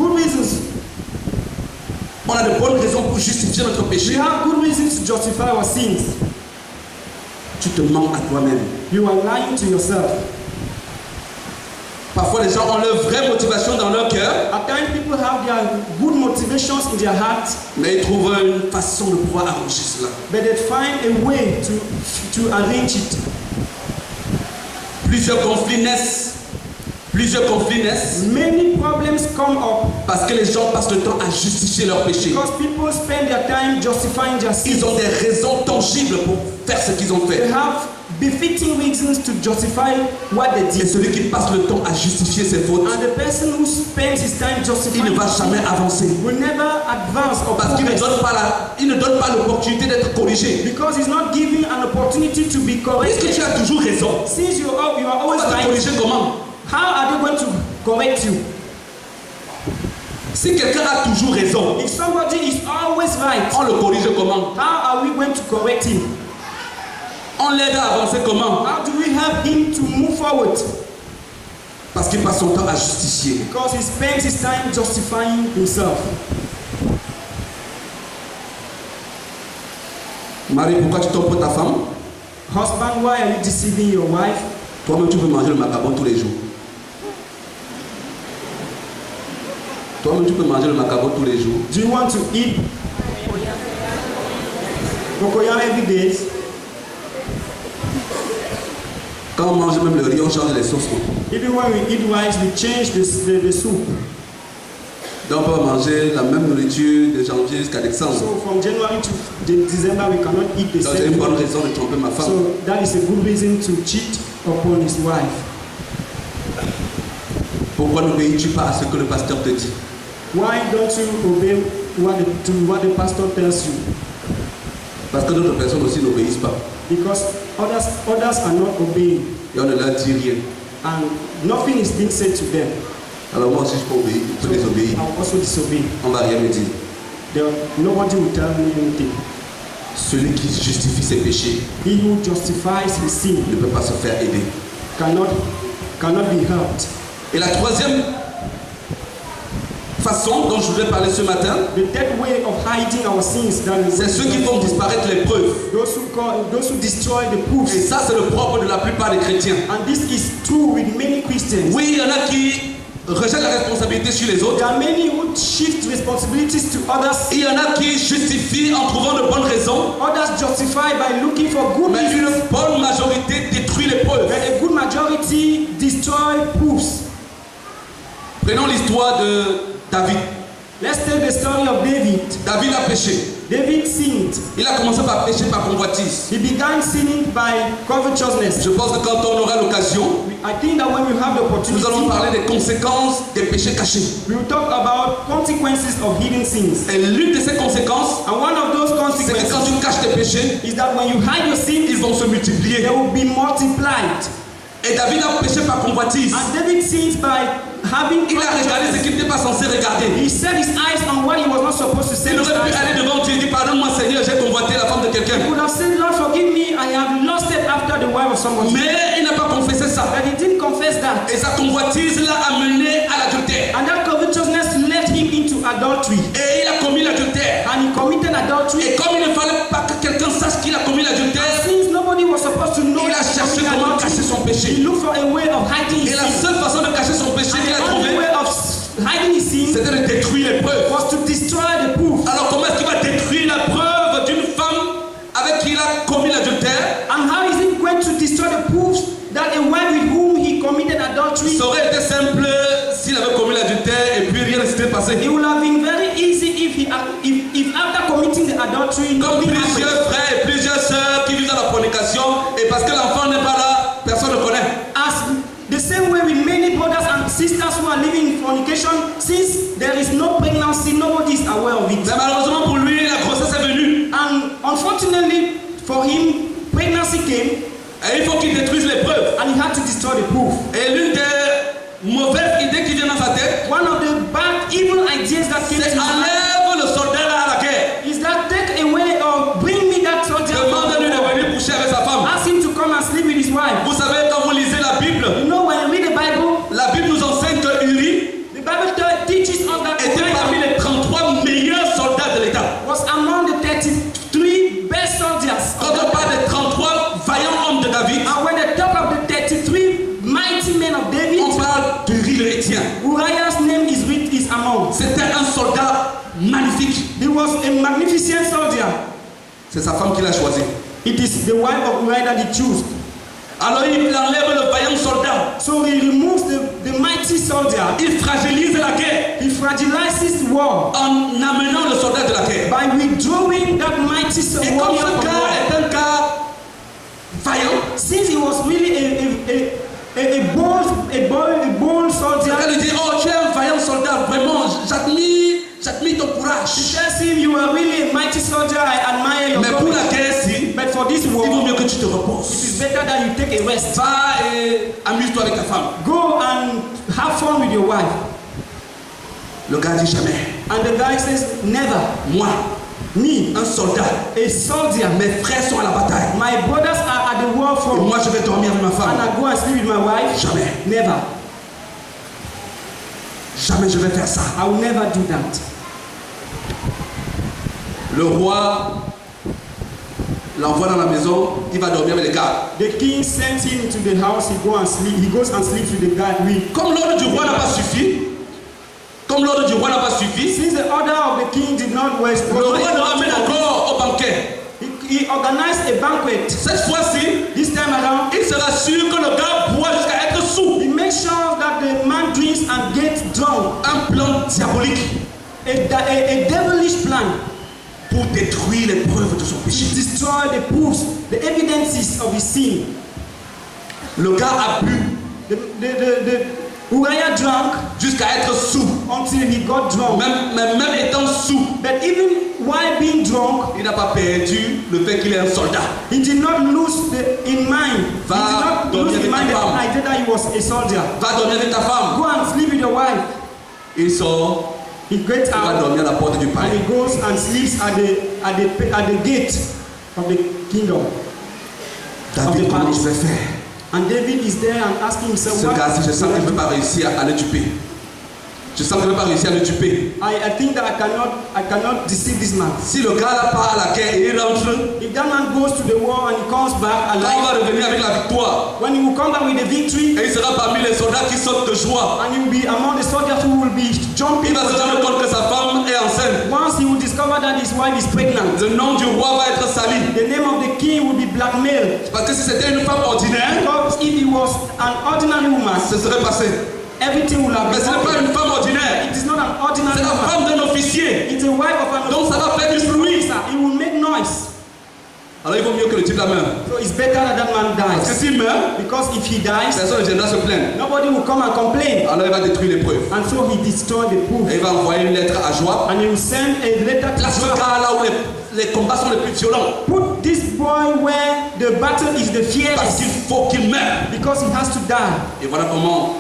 D: Good reasons.
F: On a de bonnes raisons pour justifier notre
D: We
F: péché.
D: have good reasons to justify our sins.
F: Tu te mens à toi-même.
D: You are lying to yourself.
F: Parfois, les gens ont leur vraie motivation dans leur cœur,
D: At times, people have their good motivations in their heart,
F: mais ils trouvent une façon de pouvoir arranger cela.
D: but they find a way to arrange it.
F: Plusieurs conflits naissent.
D: Many problems come up
F: Parce que les gens passent le temps à justifier leur péché.
D: because people spend their time justifying their sins.
F: Ils ont des raisons tangibles pour faire ce qu'ils ont
D: They
F: fait.
D: have befitting reasons to justify what they
F: Et
D: did.
F: celui qui passe le temps à justifier ses fautes,
D: And the person who spends his time
F: il
D: justifying
F: ne va
D: his
F: jamais
D: sin
F: avancer.
D: will never advance or
F: Parce qu'il ne
D: progress
F: donne pas l'opportunité d'être corrigé.
D: because he's not given an opportunity to be
F: Puisque
D: corrected.
F: tu as toujours raison,
D: Since you are
F: on
D: always
F: va te
D: right,
F: corriger comment?
D: how are they going to correct you?
F: Si quelqu'un a toujours raison,
D: If somebody is always right,
F: on le corrige comment?
D: how are we going to correct him?
F: On l'aide à avancer comment?
D: How do we help him to move forward?
F: Parce qu'il passe son temps à justifier.
D: Because he spends his time justifying himself.
F: Marie, pourquoi tu trompes ta femme?
D: Husband, why are you deceiving your wife?
F: Toi-même, tu veux manger le macaron tous les jours. Toi-même, tu peux manger le macaron tous les jours.
D: Do you want to eat cocoyam every day?
F: Quand on mange même le riz, on change les sauces.
D: Even when we eat rice, we change the soup.
F: Donc on peut manger la même nourriture de janvier jusqu'à décembre.
D: So from January to December, we cannot eat the
F: Donc j'ai
D: same
F: une bonne
D: food.
F: raison de tromper ma femme.
D: So that is a good reason to cheat upon his wife.
F: Pourquoi n'obéis-tu pas à ce que le pasteur te dit?
D: Why don't you obey what the pastor tells you?
F: Parce que d'autres personnes aussi n'obéissent pas.
D: Because others are not obeying,
F: Et on ne leur dit rien.
D: and nothing is being said to them.
E: Alors moi aussi je peux obéir, je peux désobéir.
D: I will also disobey.
E: On va rien me dire.
D: Nobody will tell me anything.
E: Celui qui justifie ses péchés
D: He who justifies his sin
E: ne peut pas se faire aider.
D: cannot be helped.
E: Et la troisième façon dont je voudrais parler ce matin,
D: The third way of hiding our sins that
E: c'est ceux qui font disparaître les preuves.
D: those who destroy the proofs.
E: Et ça, c'est le propre de la plupart des chrétiens.
D: And this is true with many Christians.
E: Oui, il y en a qui rejettent la responsabilité sur les
D: There
E: autres.
D: are many who shift responsibilities to others.
E: Il y en a qui justifient en trouvant de bonnes raisons.
D: Others justify by looking for good
E: Mais
D: reasons.
E: une bonne majorité détruit les preuves.
D: But a good majority destroy proofs.
E: Prenons l'histoire de David.
D: Let's tell the story of David.
E: David a péché.
D: David sinned.
E: Il a commencé par pécher par convoitise.
D: He began sinning by covetousness.
E: Je pense que quand on aura l'occasion,
D: I think that when we have the
E: nous allons
D: opportunity,
E: parler des conséquences des péchés cachés.
D: we will talk about consequences of hidden sins.
E: Et l'une de ces conséquences,
D: And one of those
E: c'est que quand
D: consequences
E: tu caches tes péchés,
D: is that when you hide your sins,
E: ils vont se multiplier.
D: they will be multiplied.
E: Et David a péché par convoitise.
D: And David sins by having
E: Il a regardé ce qu'il n'était pas censé regarder.
D: He set his eyes on what he was not supposed to set
E: Il
D: his
E: aurait pu
D: eyes
E: aller
D: on.
E: devant Dieu et dire pardonne-moi Seigneur, j'ai convoité la femme de
D: He
E: quelqu'un.
D: could have said, Lord, forgive me, I have lost it after the wife of someone.
E: Mais il n'a pas confessé ça.
D: But he didn't confess that.
E: Et sa convoitise l'a amené à l'adultère.
D: And that covetousness led him into adultery.
E: Et il a commis l'adultère.
D: And he committed adultery.
E: Et comme il ne fallait pas que quelqu'un sache qu'il a commis l'adultère,
D: Since nobody was supposed to know
E: il a
D: that he
E: cherché
D: committed
E: comment
D: adultery,
E: cacher son
D: he
E: péché.
D: looked for a way of hiding his
E: Et la
D: sin.
E: seule façon de cacher son péché
D: And
E: qu'il a
D: the only
E: trouvé,
D: way of hiding his sin
E: c'était de détruire les preuves.
D: was to destroy the proof.
E: Alors comment est-ce qu'il va détruire la preuve d'une femme avec qui il a commis l'adultère?
D: And how is he going to destroy the proofs that a wife with whom he committed adultery?
E: Ça aurait été simple s'il avait commis l'adultère et puis rien ne s'était passé.
D: It would have been very easy if after committing the adultery,
E: Comme
D: nothing
E: plusieurs
D: happened.
E: frères et plusieurs sœurs qui vivent dans la fornication et parce que l'enfant n'est pas là, personne ne connaît.
D: As the same way with many brothers and sisters who are living in fornication, since there is no pregnancy, nobody is aware of it.
E: Mais malheureusement pour lui, la grossesse est venue.
D: And unfortunately for him, pregnancy came
E: Et il faut qu'il détruise les preuves.
D: and he had to destroy the proof.
E: Et l'une des mauvaises idées qui vient dans sa tête,
D: One of the bad, evil ideas that came to
E: c'est
D: his mind
E: enlève le soldat là à la guerre.
D: is that take away or bring me that soldier.
E: Demande-lui de venir coucher avec sa femme.
D: Ask him to come and sleep with his wife.
E: Vous savez, quand vous lisez la Bible,
D: You know, when you read the Bible,
E: la Bible nous enseigne que Uri
D: the Bible teaches us that
E: était parmi les 33 meilleurs soldats de l'État.
D: was among the 33 best soldiers.
E: Quand on parle des 33 vaillants hommes de David,
D: And when they talk of the 33 mighty men of David,
E: on parle d'Uri le Héthien.
D: Uriah's name is among.
E: C'était un soldat magnifique.
D: He was a magnificent soldier.
E: C'est sa femme qui l'a choisi.
D: It is the wife of Uriah that he chose.
E: Alors il enlève le vaillant soldat.
D: So he removes the mighty soldier.
E: Il fragilise la guerre
D: He fragilizes war
E: en amenant le soldat de la guerre.
D: by withdrawing that mighty
E: Et comme
D: warrior
E: ce
D: from
E: cas
D: war.
E: est un cas vaillant,
D: Since he was really a bold soldier,
E: quelqu'un lui dit, oh tu es un vaillant soldat, vraiment, j'admire ton
D: he
E: courage.
D: tells him, you are really a mighty soldier, I admire your
E: Mais pour la
D: courage.
E: guerre-ci,
D: But for this
E: il vaut
D: war,
E: mieux que tu te
D: it is
E: reposes.
D: better that you take a rest.
E: Va et amuse-toi avec ta femme.
D: Go and have fun with your wife.
E: Le gars dit jamais.
D: And the guy says, never.
E: Moi,
D: Me,
E: un soldat,
D: a soldier,
E: mes frères sont à la bataille.
D: my brothers are at the war
E: Et
D: front,
E: moi je vais dormir avec ma
D: and
E: femme.
D: I go and sleep with my wife.
E: Jamais.
D: Never.
E: Jamais je vais faire ça.
D: I will never do that.
E: Le roi l'envoie dans la maison, il va dormir avec les gars.
D: The king sends him to the house. He goes and sleeps with the guy.
E: Comme l'ordre du roi n'a pas suffi,
D: Since the order of the king did not work,
E: le roi le ramène encore au banquet.
D: he organized a banquet.
E: Cette fois-ci,
D: This time around,
E: il sera sûr que le gars boit jusqu'à être sous.
D: he makes sure that the man drinks and gets drunk.
E: Un plan diabolique
D: A devilish plan
E: pour détruire les preuves de son
D: to
E: péché.
D: destroy the proofs, the evidences of his sin.
E: Le gars a bu
D: The Uriah drank
E: jusqu'à être sous.
D: until he got drunk.
E: Même étant sous,
D: But even while being drunk,
F: il n'a pas perdu le fait qu'il est un soldat.
D: he did not lose in mind. He
F: Va
D: did not lose
F: dormir
D: in mind
F: avec ta
D: the
F: femme.
D: idea that he was a soldier.
F: Va dormir avec ta femme.
D: Go and sleep with your wife.
F: Il sort,
D: He gets
F: il va
D: out
F: dormir à la porte du
D: and
F: palais.
D: he goes and sleeps at the gate of the kingdom.
F: David, comment je vais faire?
D: And David is there and asking himself,
F: Ce gars-ci, je sens que je ne vais pas réussir à le tuer. Je sens que je ne vais pas réussir à le tuer.
D: I think that I cannot deceive this man.
F: Si le gars là part à la guerre et il rentre,
D: If that man goes to the war and he comes back
F: quand on va
D: alive,
F: revenir avec la victoire,
D: when he will come back with the victory,
F: et il sera parmi les soldats qui sautent de joie.
D: and he will be among the soldiers who will be
F: Il
D: jumping
F: va
D: for
F: se rendre
D: joy.
F: compte que sa femme est enceinte.
D: Once he will discover that his wife is pregnant,
F: Le nom du roi va être sali.
D: the name of the king will be blackmailed.
F: Parce que si c'était une femme ordinaire,
D: Because if he was an ordinary woman,
F: ce serait passé.
D: everything would have
F: Mais
D: been
F: ce n'est pas
D: okay.
F: une femme ordinaire.
D: It is not an ordinary
F: C'est la
D: woman.
F: femme d'un officier.
D: It's a wife of an
F: Donc ça va faire du bruit.
D: officer. It will make noise.
F: Alors il vaut mieux que le type la meure.
D: So it's better that man
F: Parce que
D: dies.
F: s'il meurt,
D: Because if he dies,
F: personne ne viendra se plaindre.
D: nobody will come and complain.
F: Alors il va détruire les preuves.
D: And so he destroyed the proof.
F: Et il va envoyer une lettre à Joab.
D: And he will send a letter to
F: Place le
D: Joab.
F: gars là où les combats sont les plus violents.
D: Put this boy where the battle is the
F: Parce
D: fiercest.
F: qu'il faut qu'il meure.
D: Because he has to die.
F: Et voilà comment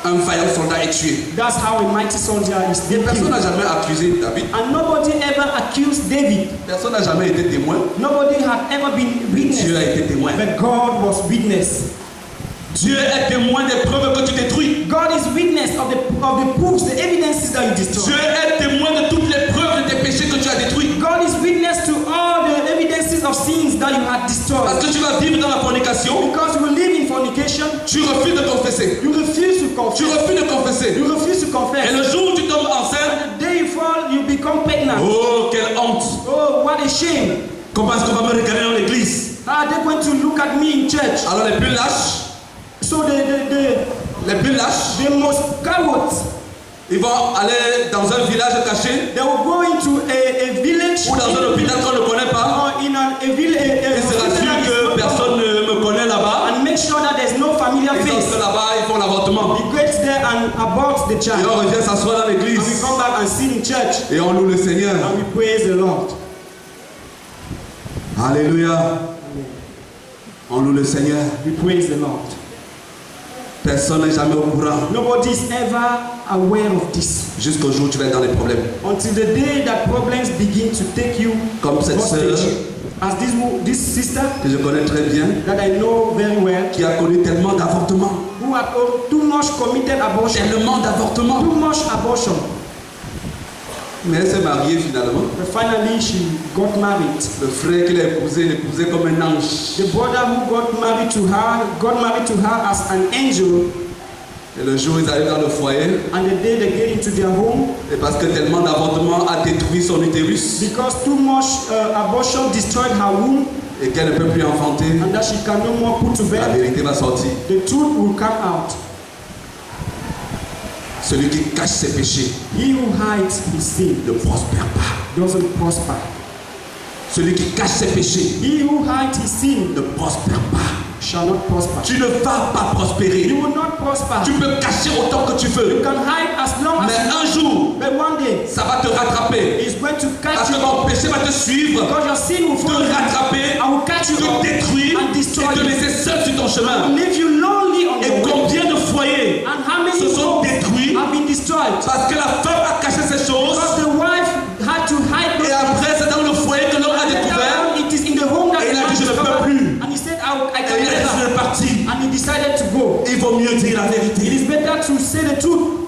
F: un vaillant soldat est tué.
D: That's how a mighty soldier is
F: Personne
D: killed.
F: n'a jamais accusé David.
D: And nobody ever accused David.
F: Personne n'a jamais été témoin.
D: Nobody had ever been
F: Dieu a
D: witness.
F: été témoin.
D: But God was witness.
F: Dieu est témoin des preuves que tu détruis.
D: God is witness of the proofs, the evidences that you destroy.
F: Dieu est témoin de toutes les preuves de tes péchés que tu as détruits.
D: God is witness to all the evidences of sins that you had
F: Parce
D: destroyed.
F: que tu vas vivre dans la fornication,
D: Because you live in fornication,
F: tu refuses de confesser.
D: you refuse to
F: Tu
D: confess.
F: refuses de confesser.
D: You refuse to
F: Et
D: confess.
F: le jour où tu tombes enceinte,
D: The day you fall, you become pregnant.
F: oh quelle honte.
D: Oh, what a shame.
F: Comment est-ce qu'on va me regarder dans l'église?
D: How are they going to look at me in church?
F: Alors les plus lâches,
D: So
F: les plus lâches,
D: the most cowards,
F: ils vont aller dans un village caché
D: they will go into a village
F: ou dans un hôpital qu'on ne connaît pas.
D: or in a village
F: Ils se rassurent que personne ne me connaît là-bas.
D: and make sure that there's no familiar
F: Ils
D: face.
F: entrent là-bas, ils font l'avortement.
D: He gets there and aborts the
F: Et
D: child.
F: on revient s'asseoir dans
D: And we
F: l'église.
D: come back and sit in church
F: Et on loue le Seigneur.
D: and we praise the Lord.
F: Alléluia. On loue le Seigneur.
D: We praise the Lord.
F: Personne n'est jamais au courant.
D: Nobody is ever aware of this
F: Jusqu'au jour où tu vas être dans les problèmes.
D: until the day that problems begin to take you
F: Comme cette sœur
D: hostage. As this sister
F: que je connais très bien,
D: that I know very well,
F: qui a connu tellement d'avortements.
D: who had too much committed abortion,
F: Tellement d'avortements.
D: too much abortion.
F: Mais elle s'est mariée finalement.
D: But finally, she got married.
F: Le frère qu'il a épousé, il l'épousait comme un ange.
D: The brother who got married to her as an angel.
F: Et le jour où ils arrivent dans le foyer,
D: And the day they get into their home,
F: et parce que tellement d'avortements a détruit son utérus
D: because too much abortion destroyed her womb,
F: et qu'elle ne peut plus enfanter,
D: and that she can no more put to
F: la
D: bed,
F: vérité va sortir.
D: the truth will come out.
F: Celui qui cache ses péchés
D: He who hides his sin
F: ne prospère pas.
D: doesn't prosper.
F: Celui qui cache ses péchés
D: He who hides his sin
F: ne prospère pas.
D: shall not prosper.
F: Tu ne vas pas prospérer.
D: You will not prosper.
F: Tu peux cacher autant que tu
D: You
F: veux.
D: can hide as long
F: Mais
D: as you
F: un jour,
D: but one day
F: ça va te rattraper.
D: it's going to catch
F: Parce que
D: you
F: ton péché va te suivre,
D: because your sin will
F: te
D: follow you.
F: rattraper,
D: I will catch you
F: te
D: up
F: détruire
D: and destroy
F: et te
D: you.
F: laisser seul sur ton
D: I
F: chemin.
D: will leave you lonely on
F: Et
D: the way.
F: combien de foyers
D: And how many
F: se sont
D: homes
F: détruits
D: have been destroyed?
F: parce que la femme a caché ces choses
D: Because the wife had to hide those
F: et après c'est dans le foyer que l'homme a
D: things.
F: découvert
D: It is in the home that
F: Et il a
D: the man
F: dit, je ne peux
D: discovered.
F: plus.
D: And he said, I
F: et
D: can
F: il a décidé
D: never.
F: de partir.
D: And he decided to go.
F: Il vaut mieux dire la
D: It
F: vérité.
D: is better to say the truth.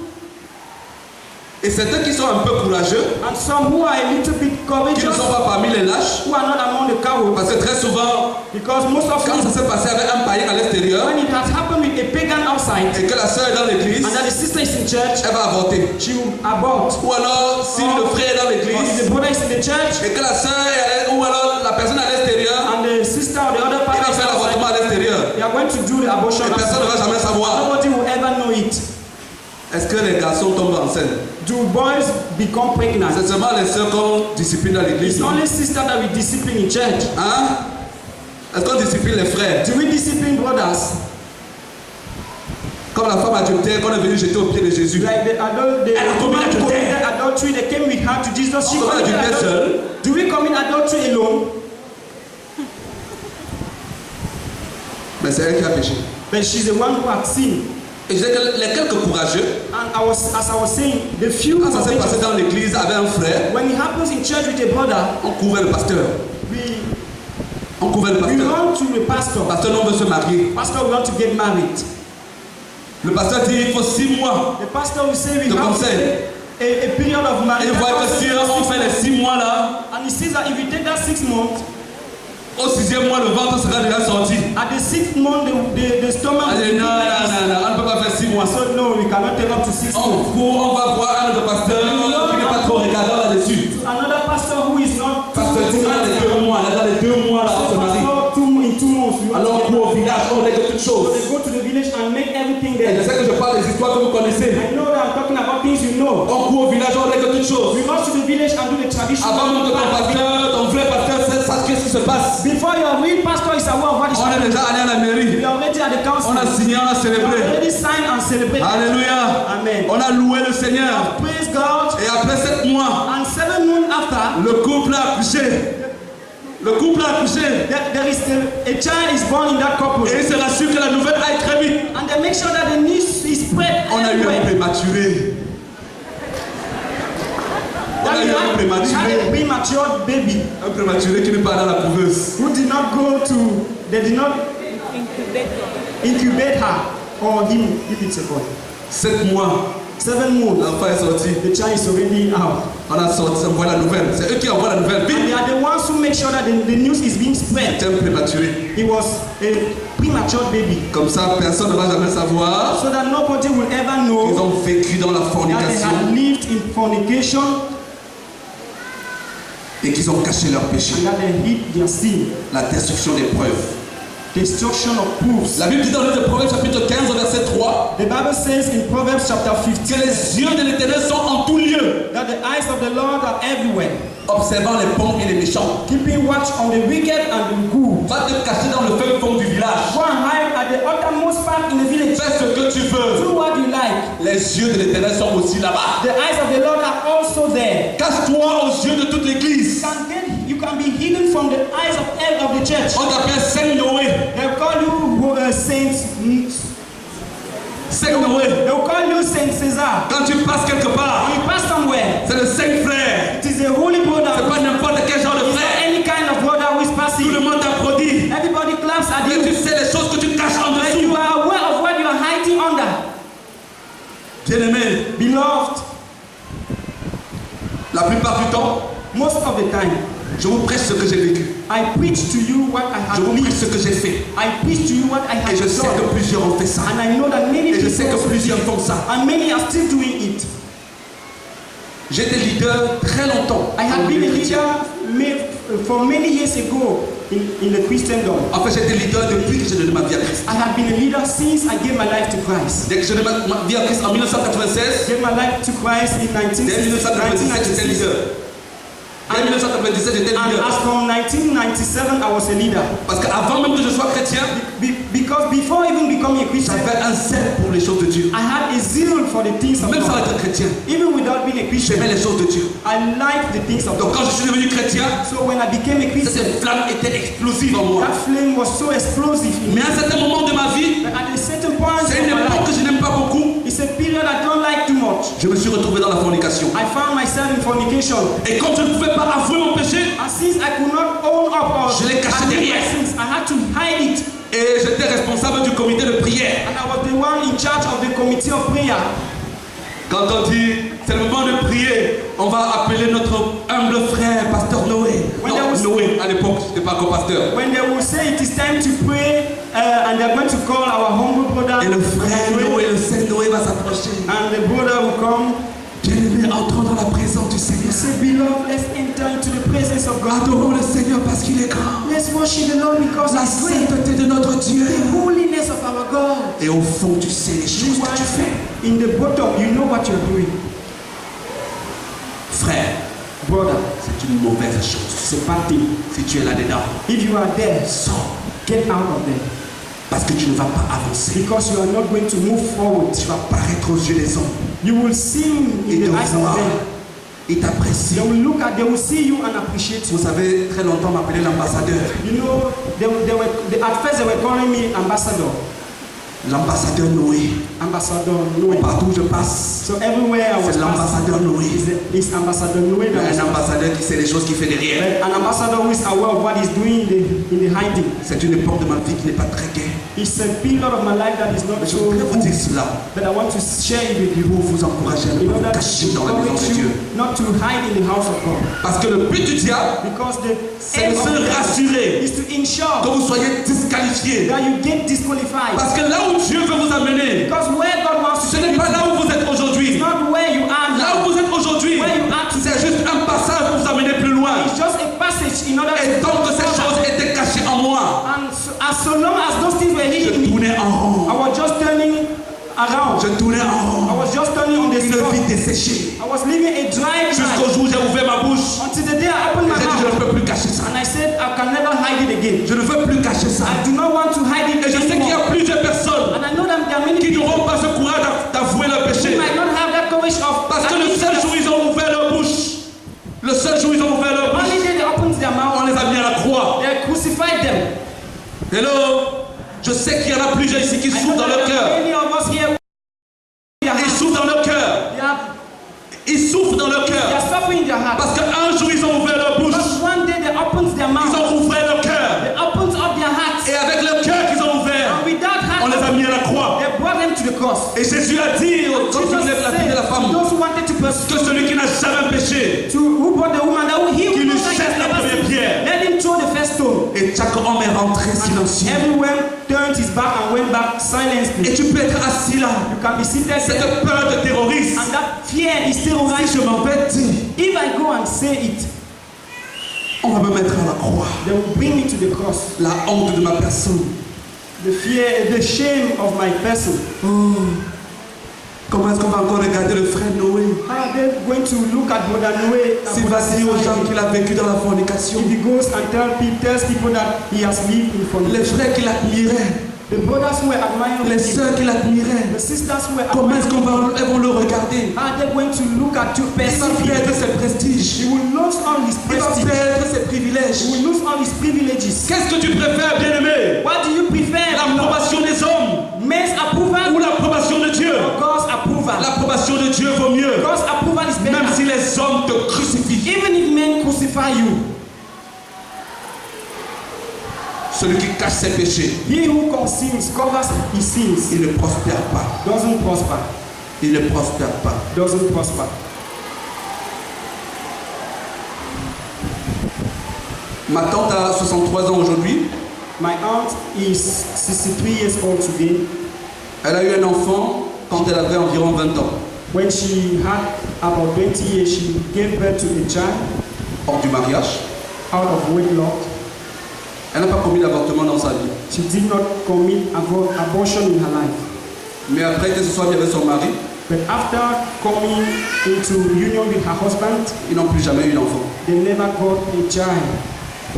F: Et certains qui sont un peu courageux,
D: And some who are a little bit
F: qui ne
D: courageous,
F: sont pas parmi les lâches,
D: who are not among the cowards,
F: parce que très souvent,
D: because most of
F: quand ça
D: them,
F: s'est passé avec un païen à l'extérieur
D: when it has happened with a pagan outside,
F: et que la sœur est dans l'église,
D: and that the sister is in church,
F: elle va avorter.
D: she will abort.
F: Ou alors, si le frère est dans
D: Or if
F: l'église
D: the brother is in the church,
F: et que la sœur est, ou alors la personne à l'extérieur,
D: and the sister or the other
F: il va
D: partner is
F: faire l'avortement
D: outside,
F: à l'extérieur.
D: they are going to do the abortion.
F: Et personne ne va jamais savoir.
D: Nobody will ever know it.
F: Est-ce que les garçons tombent enceintes?
D: Do boys become pregnant?
F: C'est seulement les sœurs qu'on discipline dans l'église,
D: It's
F: non?
D: only sister that we discipline in church.
F: Hein? Est-ce qu'on discipline les frères?
D: Do we discipline brothers?
F: Comme la femme adultère, quand elle est venue jeter au pied de Jésus.
D: Like the
F: Elle a commis
D: woman
F: l'adultère.
D: committed adultery, they came with her to Jesus. She
F: On commet
D: committed
F: l'adultère
D: adultery.
F: seule.
D: Do we commit adultery alone?
F: Mais c'est elle qui a péché.
D: But she's the one who had sinned.
F: Et je disais que les quelques courageux,
D: And as I was saying, the few
F: quand ça s'est passé
D: courageous,
F: dans l'église avec un frère,
D: when it happens in church with a brother,
F: on couvrait le pasteur.
D: we
F: On couvrait le pasteur.
D: run to the pastor.
F: Le pasteur non veut se marier.
D: Pastor, we want to get married.
F: Le pasteur dit il faut 6 mois.
D: The pastor will say we
F: De
D: have to
F: conseil.
D: take a period of
F: Et
D: marriage.
F: il voit que si on fait les 6 mois là,
D: And he says that if you take that 6 months,
F: au 6e mois, le ventre sera déjà sorti.
D: at the 6th month, the stomach
F: On dit non, on ne peut pas faire 6 mois.
D: So no, we cannot take up to 6
F: On
D: months.
F: court, on va voir un autre pasteur qui n'est pas trop regardant là-dessus.
D: Another pastor who is not
F: Pasteur dit dans les 2 mois, dans les 2 mois là, on se marie.
D: in 2 months. We want
F: Alors on
D: to get
F: court au village, on règle toutes
D: So
F: choses.
D: they go to the village and make everything
F: Et je
D: there.
F: sais que je parle des histoires que vous connaissez.
D: I know that I'm talking about things you know.
F: On court au village, on règle toutes choses.
D: We go to the village and do the traditional.
F: Avant même que ton pasteur, ton vrai pasteur sache qu'est-ce qui se passe.
D: Before your real pastor is aware of what is
F: On est
D: happening,
F: déjà allé à la mairie.
D: we are already at the council.
F: On a signé, on a
D: We have
F: célébré.
D: already signed and celebrated.
F: Alléluia.
D: Amen.
F: On a loué le Seigneur.
D: Praise God.
F: Et après 7 mois,
D: And 7 months after,
F: le couple a accouché. Le couple a accouché.
D: there is a child is born in that couple.
F: Et il se rassure que la nouvelle aille très vite.
D: And they make sure that the news is spread
F: On a eu un
D: everywhere.
F: prématuré. On
D: That
F: a
D: we
F: eu un
D: had a
F: prématuré.
D: premature baby
F: Un prématuré qui n'est pas dans la couveuse.
D: who did not go to, they did not incubate her or him if it's a boy.
F: 7 mois,
D: 7 months,
F: l'enfant est sorti.
D: the child is already out.
F: On a sorti, on voit la nouvelle. C'est eux qui envoient la nouvelle.
D: And
F: Vite.
D: they are the ones who make sure that the news is being spread.
F: C'est un prématuré.
D: It was a premature baby.
F: Comme ça, personne ne va jamais savoir
D: So that nobody will ever
F: qu'ils
D: know
F: ont vécu dans la
D: that they
F: fornication
D: had lived in fornication
F: et qu'ils ont caché leur péché.
D: and that they hid their sin.
F: La destruction des preuves.
D: Destruction of proofs.
F: La Bible dit dans le livre de Proverbes chapitre 15 au verset 3
D: The Bible says in Proverbs chapter
F: que
D: 15
F: les yeux de l'Éternel sont en tout lieu,
D: that the eyes of the Lord are everywhere,
F: observant les bons et les méchants.
D: keeping watch on the wicked and the good.
F: Va te cacher dans le fin fond du village.
D: Go and hide at the uttermost part in the village.
F: Fais ce que tu veux.
D: Do what you like.
F: Les yeux de l'Éternel sont aussi là-bas.
D: The eyes of the Lord are also there.
F: Cache-toi aux yeux de toute l'église.
D: You can be hidden from the eyes of the church.
F: On t'appelle Saint Noé.
D: They'll call you Saint.
F: Saint Noé.
D: They'll call you Saint César.
F: Quand tu passes quelque part,
D: When you pass somewhere,
F: c'est le Saint Frère.
D: it is a holy brother.
F: C'est pas n'importe quel genre de
D: It's not
F: frère.
D: any kind of brother who is
F: Tout
D: passing.
F: le monde t'applaudit.
D: Everybody claps at
F: Mais
D: you.
F: tu sais les choses que tu caches en
D: But you
F: dessous.
D: are aware of what you are hiding under.
F: Bien-aimé,
D: Beloved,
F: la plupart du temps,
D: most of the time,
F: je vous prêche ce que j'ai vécu.
D: I preach to you what I
F: Je
D: have
F: vous prêche
D: lived.
F: ce que j'ai fait.
D: I preach to you what I
F: Et
D: have
F: je sais que
D: done.
F: plusieurs ont fait ça.
D: And I know that many
F: Et je
D: people
F: sais que
D: also
F: plusieurs
D: do it.
F: font ça.
D: And many are still doing it.
F: J'étais leader très longtemps.
D: I had been a leader for many years ago in the Christendom.
F: En fait, j'étais leader depuis que j'ai donné ma vie à Christ.
D: I had been a leader since I gave my life to Christ.
F: Dès que j'ai donné ma vie à Christ en 1996,
D: Gave my life to Christ in
F: dès 1997, j'étais
D: 1996.
F: leader. Dès 1997, j'étais
D: And
F: leader.
D: as from 1997, I was a leader.
F: Parce qu'avant même que je sois chrétien,
D: Because before even becoming a Christian,
F: j'avais un zèle pour les choses de Dieu.
D: I had a zeal for the things of
F: Même sans
D: God.
F: être chrétien,
D: Even without being a Christian,
F: j'aimais les choses de Dieu.
D: I liked the things of
F: Donc
D: God.
F: quand je suis devenu chrétien,
D: So when I became a Christian,
F: cette flamme était explosive en moi.
D: that flame was so explosive in me.
F: Mais à un certain moment de ma vie,
D: But at a certain point
F: c'est
D: in
F: une
D: my
F: époque que
D: life,
F: je n'aime pas beaucoup,
D: it's a period I don't like too much.
F: je me suis retrouvé dans la fornication.
D: I found myself in fornication.
F: Et comme je ne pouvais pas avouer mon péché,
D: And since I could not own up or
F: Je l'ai caché
D: admit my
F: derrière.
D: sins, I had to hide it.
F: et j'étais responsable du comité de prière.
D: And I was the one in charge of the committee of prayer.
F: Quand on dit c'est le moment de prier, on va appeler notre humble frère, pasteur Noé.
D: When
F: Non,
D: there was-
F: Noé, à l'époque, je n'étais pas encore pasteur.
D: When they will say it is time to pray, and they're going to call our humble brother,
F: Et le frère Noé, le Saint Noé va s'approcher.
D: and the brother will come.
F: Bien-aimé, entrons dans la présence du Seigneur.
D: Say, beloved, let's enter into the presence of God.
F: Adorons le Seigneur parce qu'il est grand.
D: Let's worship the Lord because
F: La
D: He's great.
F: sainteté de notre Dieu.
D: The holiness of our God.
F: Et au fond, tu sais les choses
D: You
F: que tu fais.
D: are in the bottom, you know what you're doing.
F: Frère,
D: Brother,
F: c'est une mauvaise chose.
D: it's a bad thing.
F: Si tu es là-dedans,
D: If you are there,
F: sors.
D: get out of there.
E: Parce que tu ne vas pas avancer.
D: Because you are not going to move forward.
E: Tu vas paraître aux yeux des hommes.
D: You will see
E: Et
D: in
E: te
D: the eyes of
E: voir.
D: them.
E: Ils t'apprécient.
D: They will see you and appreciate you.
E: Vous savez, très longtemps, on m'appelait l'ambassadeur.
D: You know, at first they were calling me ambassador.
E: L'ambassadeur Noé.
D: Ambassador Noé.
E: Partout où je passe,
D: So everywhere I was
E: c'est l'ambassadeur Noé.
D: is ambassador Noé.
E: Un ambassadeur qui sait les choses qu'il fait derrière.
D: An ambassador who is aware of what he's doing in the hiding.
E: C'est une époque de ma vie qui n'est pas très gaie.
D: It's a period of my life that is not
E: Mais je
D: so
E: voudrais vous
D: good,
E: dire cela
D: but I want to share it with you.
E: pour vous encourager à ne
D: In
E: pas vous
D: order
E: cacher
D: to
E: dans la maison
D: encourage
E: de Dieu.
D: you not to hide in the house of God.
E: Parce que le but du diable,
D: Because the
E: c'est
D: aim
E: de
D: of
E: se
D: the devil
E: rassurer
D: is to ensure
E: que vous soyez disqualifiés.
D: that you get disqualified.
E: Parce que là où Dieu veut vous amener,
D: Because where God wants to
E: ce
D: take
E: n'est
D: you
E: pas là où vous êtes
D: is
E: aujourd'hui.
D: not where you are
E: Là
D: now.
E: où vous êtes aujourd'hui,
D: Where you are today.
E: c'est juste un passage pour vous amener plus loin.
D: It's just a passage in order
E: Et
D: to
E: tant que ces choses étaient cachées en moi,
D: And so long as those things were
E: je
D: hidden in me,
E: tournais en rond.
D: I was just turning around.
E: Je tournais en
D: I
E: rond.
D: was just turning on the
E: Une
D: spot.
E: vie desséchée.
D: I was living a dry
E: Jusqu'au
D: life
E: jour où j'ai ouvert ma bouche.
D: until the day I opened my
E: J'ai dit, je ne
D: mouth
E: peux plus cacher ça.
D: and I said I can never hide it again.
E: Je ne veux plus cacher ça.
D: I do not want to hide it
E: Et je sais qu'il y
D: anymore.
E: a plusieurs personnes
D: And I know that there are many
E: qui
D: people
E: n'auront pas ce courage d'avouer leur
D: who
E: péché.
D: might not have that courage of
E: Parce que le seul jour où ils ont ouvert leur bouche, le seul jour où ils ont ouvert leur bouche,
D: only day they opened their
E: on
D: mouth,
E: les a mis à la croix.
D: they crucified them.
E: Hello? Je sais qu'il y en a plusieurs ici qui
D: I know
E: souffrent dans
D: that
E: leur
D: there are
E: cœur.
D: many of us here
E: Ils souffrent dans leur cœur. Ils souffrent dans leur
D: they
E: cœur.
D: are suffering in their heart.
E: Parce qu'un jour ils ont ouvert leur bouche.
D: Because one day they opened their
E: Ils
D: mouth,
E: ont ouvert leur cœur.
D: they opened up their hearts,
E: Et avec le cœur qu'ils ont ouvert,
D: and without
E: on les a
D: heart,
E: mis à la croix.
D: they brought them to the cross.
E: Et Jésus a dit quand il
D: Jesus
E: lève la fille de la
D: said
E: femme
D: to those who wanted to
E: que
D: pursue,
E: celui qui n'a jamais péché,
D: who brought the woman, that he
E: Qu'il
D: who
E: lui
D: knows that he
E: jette
D: has
E: la
D: never
E: première
D: sinned,
E: pierre.
D: let him throw the first stone.
E: et chaque homme est rentré silencieux.
D: Everyone turned his back and went back silently.
E: Et tu peux être assis là.
D: You can be seated there,
E: Cette peur de terroriste,
D: and that fear is still
E: si
D: rising.
E: je m'en vais dire,
D: If I go and say it,
E: on va me mettre à la croix.
D: they will bring me to the cross.
E: La honte de ma personne.
D: The fear, the shame of my person.
E: Comment est-ce qu'on va encore regarder le frère Noé
D: How are they going to look at Brother Noé?
E: s'il va dire aux gens qu'il a vécu dans la fornication?
D: If he goes and tells people that he has lived in
E: Les
D: fornication.
E: frères qui l'admiraient,
D: The brothers who were admiring
E: les
D: him,
E: sœurs qui l'admiraient,
D: the sisters who were
E: comment est-ce
D: admiring him,
E: elles vont le regarder?
D: how are they going to look at you,
E: Il va
D: perceive
E: perdre
D: him?
E: ses prestiges.
D: He will lose all his
E: Il va
D: prestige.
E: perdre ses privilèges.
D: He will lose all his privileges.
E: Qu'est-ce que tu préfères, bien-aimé?
D: What do you prefer?
E: L'approbation des hommes
D: Men's approval
E: ou l'approbation de Dieu?
D: or God's approval?
E: L'approbation de Dieu vaut mieux.
D: God's approval is better.
E: Même si les hommes te crucifient.
D: Even if men crucify you,
E: Celui qui cache ses péchés,
D: he who conceals, covers his sins,
E: il ne prospère pas.
D: doesn't prosper.
E: Il ne prospère pas.
D: Doesn't prosper.
E: Ma tante a 63 ans aujourd'hui.
D: My aunt is 63 years old today.
E: Elle a eu un enfant quand elle avait environ 20 ans.
D: When she had about 20 years, she gave birth to a child
E: Hors du mariage.
D: out of wedlock.
E: Elle n'a pas commis d'avortement dans sa vie.
D: She did not commit abortion in her life.
E: Mais après que ce soit avec son mari,
D: But after coming into union with her husband,
E: ils n'ont plus jamais eu d'enfant.
D: they never got a child.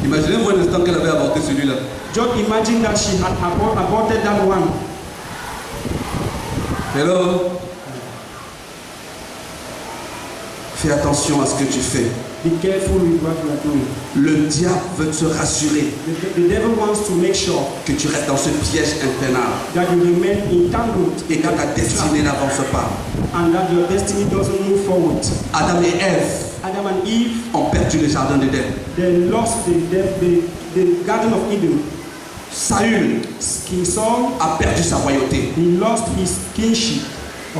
E: Imaginez-vous un instant qu'elle avait avorté celui-là.
D: Just imagine that she had aborted that one.
E: Hello. Fais attention à ce que tu fais.
D: Be careful with what you are doing.
E: Le diable veut te rassurer
D: The devil wants to make sure
E: que tu restes dans ce piège infernal
D: that you remain entangled
E: et que ta destinée n'avance pas.
D: and that your destiny doesn't move forward.
E: Adam et Ève
D: Adam and Eve,
E: ont perdu le jardin d'Éden.
D: they lost the Garden of Eden.
E: Saül
D: King Saul,
E: a perdu sa royauté.
D: he lost his kingship.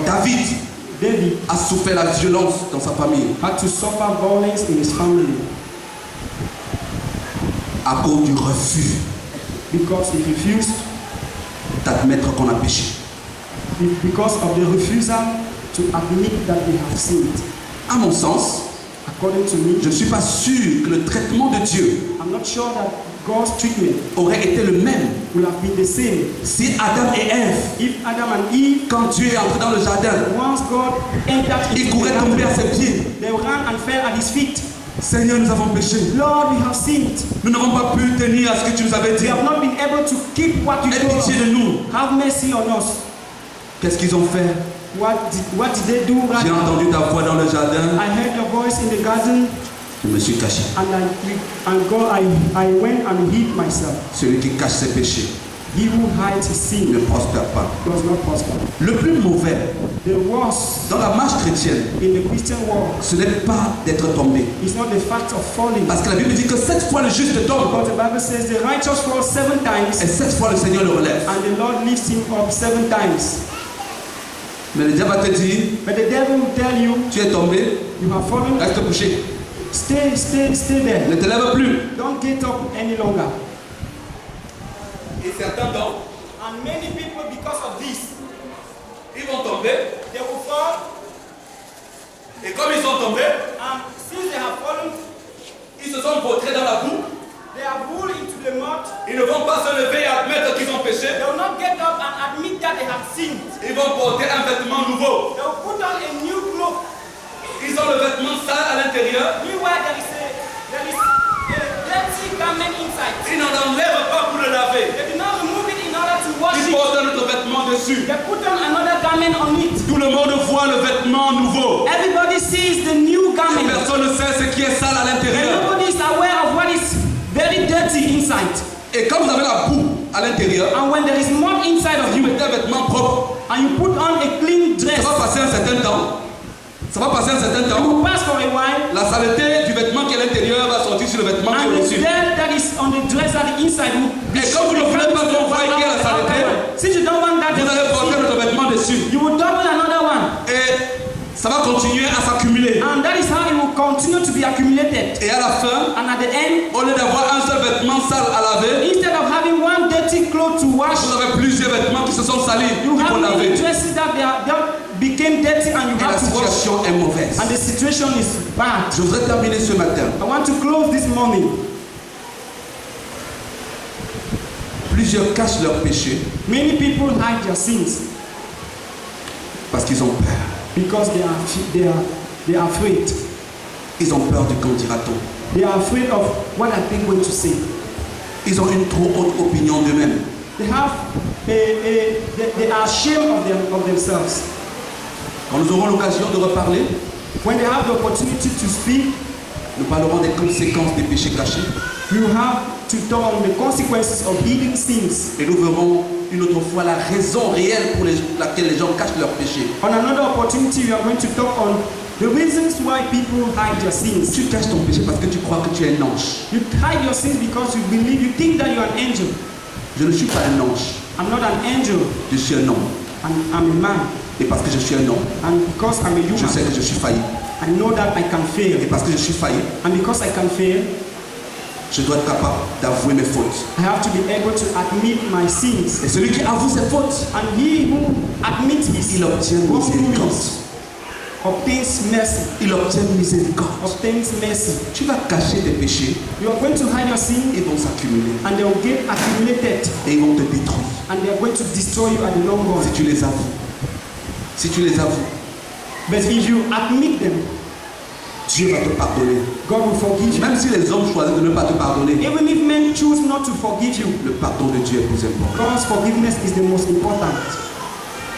E: David
D: David
E: a souffert la violence dans sa famille
D: had to suffer violence in his family
E: à cause du refus
D: because he refused,
E: d'admettre qu'on a péché.
D: because of the refusal to admit that they have sinned.
E: À mon sens,
D: According to me,
E: je ne suis pas sûr que le traitement de Dieu
D: I'm not sure that God's treatment
E: aurait été le même
D: will have been the same
E: si Adam et Ève,
D: if Adam and Eve,
E: quand Dieu est entré dans le jardin,
D: once God entered
E: ils
D: into
E: couraient
D: the
E: tomber à
D: garden,
E: ses pieds.
D: they ran and fell at his feet.
F: Seigneur, nous avons péché.
D: Lord, we have sinned.
F: Nous n'avons pas pu tenir à ce que tu nous avais dit.
D: We have not been able to keep what you
F: Aie
D: told us.
F: pitié de nous.
D: Have mercy on us.
F: Qu'est-ce qu'ils ont fait?
D: What did they do right
F: J'ai
D: now?
F: entendu ta voix dans le jardin.
D: I heard your voice in the garden,
F: Je me suis caché.
D: and I went and hid myself.
F: Celui qui cache ses péchés
D: He who hides his sin
F: ne prospère pas.
D: does not prosper.
F: Le plus mauvais
D: The worst
F: dans la marche chrétienne,
D: in the Christian world
F: ce n'est pas d'être tombé.
D: is not the fact of falling.
F: Parce que la Bible dit que 7 fois le juste tombe
D: But the Bible says the righteous falls 7 times,
F: et 7 fois le Seigneur le relève.
D: and the Lord lifts him up 7 times.
F: Mais le diable va te dire,
D: But the devil will tell you,
F: tu es tombé,
D: you have fallen,
F: reste couché.
D: stay there.
F: Ne te lève plus.
D: Don't get up any longer.
F: Et certains tombent.
D: And many people, because of this,
F: Ils vont tomber.
D: they will fall,
F: Et comme ils sont tombés,
D: and since they have fallen,
F: ils se sont vautrés dans la boue.
D: they are pulled into the mud.
F: Ils ne vont pas se lever et admettre qu'ils ont péché.
D: They will not get up and admit that they have sinned.
F: Ils vont porter un vêtement nouveau.
D: They will put on a new cloak.
F: Ils ont le vêtement sale à l'intérieur.
D: Meanwhile, there is a dirty garment inside.
F: Ils n'en enlèvent pas pour le laver.
D: They do not remove it in order to wash
F: Ils
D: it.
F: portent un autre vêtement dessus.
D: They put on another garment on it.
F: Tout le monde voit le vêtement nouveau.
D: Everybody sees the new
F: Et
D: garment.
F: personne ne sait ce qui est sale à
D: And
F: l'intérieur.
D: nobody is aware of what is very dirty inside.
F: Et quand vous avez la boue à l'intérieur,
D: And when there is mud inside of
F: vous
D: you,
F: mettez un vêtement propre.
D: and you put on a clean
F: Ça
D: dress,
F: va passer un certain temps. Ça va passer un certain
D: you
F: temps.
D: will pass for a while,
F: La saleté du vêtement qui est à l'intérieur va sortir sur le vêtement qui est
D: and the
F: au-dessus.
D: dirt that is on the dress at the inside will be
F: Et comme vous ne voulez pas qu'on voie qu'il y a la saleté,
D: Since you don't want that,
F: vous allez porter notre vêtement dessus.
D: you will double another one.
F: Et ça va continuer à s'accumuler.
D: And that is how it will continue to be accumulated.
F: Et à la fin,
D: And at the end,
F: au lieu d'avoir un seul vêtement sale à laver,
D: instead of having one dirty cloth to wash,
F: vous avez plusieurs vêtements qui se sont salis,
D: you
F: qu'il faut
D: have many
F: laver.
D: dresses that became dirty and you
F: Et la
D: have to wash.
F: situation est mauvaise.
D: And the situation is bad.
F: Je voudrais terminer ce matin.
D: I want to close this morning.
F: Plusieurs cachent leurs péchés
D: Many people hide their sins
F: parce qu'ils ont peur.
D: because they are afraid.
F: Ils ont peur du qu'en dira-t-on.
D: They are afraid of what are they going to say.
F: Ils ont une trop haute opinion d'eux-mêmes.
D: They are ashamed of themselves.
F: Quand nous aurons l'occasion de reparler,
D: When they have the opportunity to speak,
F: nous parlerons des conséquences des péchés cachés.
D: you have to talk on the consequences of hidden sins.
F: Et nous verrons une autre fois la raison réelle pour laquelle les gens cachent leurs péchés.
D: On another opportunity, we are going to talk on the reasons why people hide their sins.
F: Tu caches ton péché parce que tu crois que tu es un ange.
D: You hide your sins because you think that you are an angel.
F: Je ne suis pas un ange,
D: I'm not an angel,
F: je suis un homme.
D: I'm a man.
F: Et parce que je suis un homme,
D: And because I'm a
F: je sais
D: human,
F: que je suis failli.
D: I know that I can fail.
F: Et parce que je suis failli,
D: And because I can fail,
F: je dois être capable d'avouer mes fautes.
D: I have to be able to admit my sins.
F: Et celui qui avoue ses fautes,
D: And he who admits his
F: il obtient miséricorde.
D: wrongdoings obtains mercy.
F: Il obtient miséricorde.
D: Obtains mercy.
F: Tu vas cacher tes péchés,
D: You are going to hide your sin,
F: ils vont s'accumuler
D: and they will get accumulated,
F: et ils vont te détruire.
D: and they are going to destroy you at the long run.
F: Si tu les avoues, si tu les avoues,
D: But if you admit them,
F: Dieu va te pardonner.
D: God will forgive you.
F: Même si les hommes choisissent de ne pas te pardonner,
D: Even if men choose not to forgive you,
F: le pardon de Dieu est plus important.
D: God's forgiveness is the most important.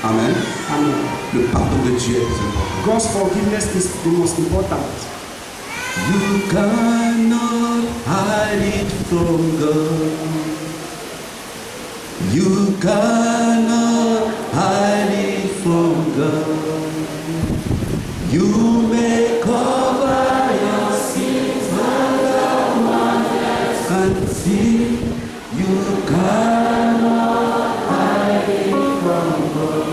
F: Amen.
D: Amen.
F: Le pardon de Dieu est plus important.
D: God's forgiveness is the most important.
F: You cannot hide it from God. You cannot hide it from God. You may cover your sins, but no one else can see. You cannot hide it from God.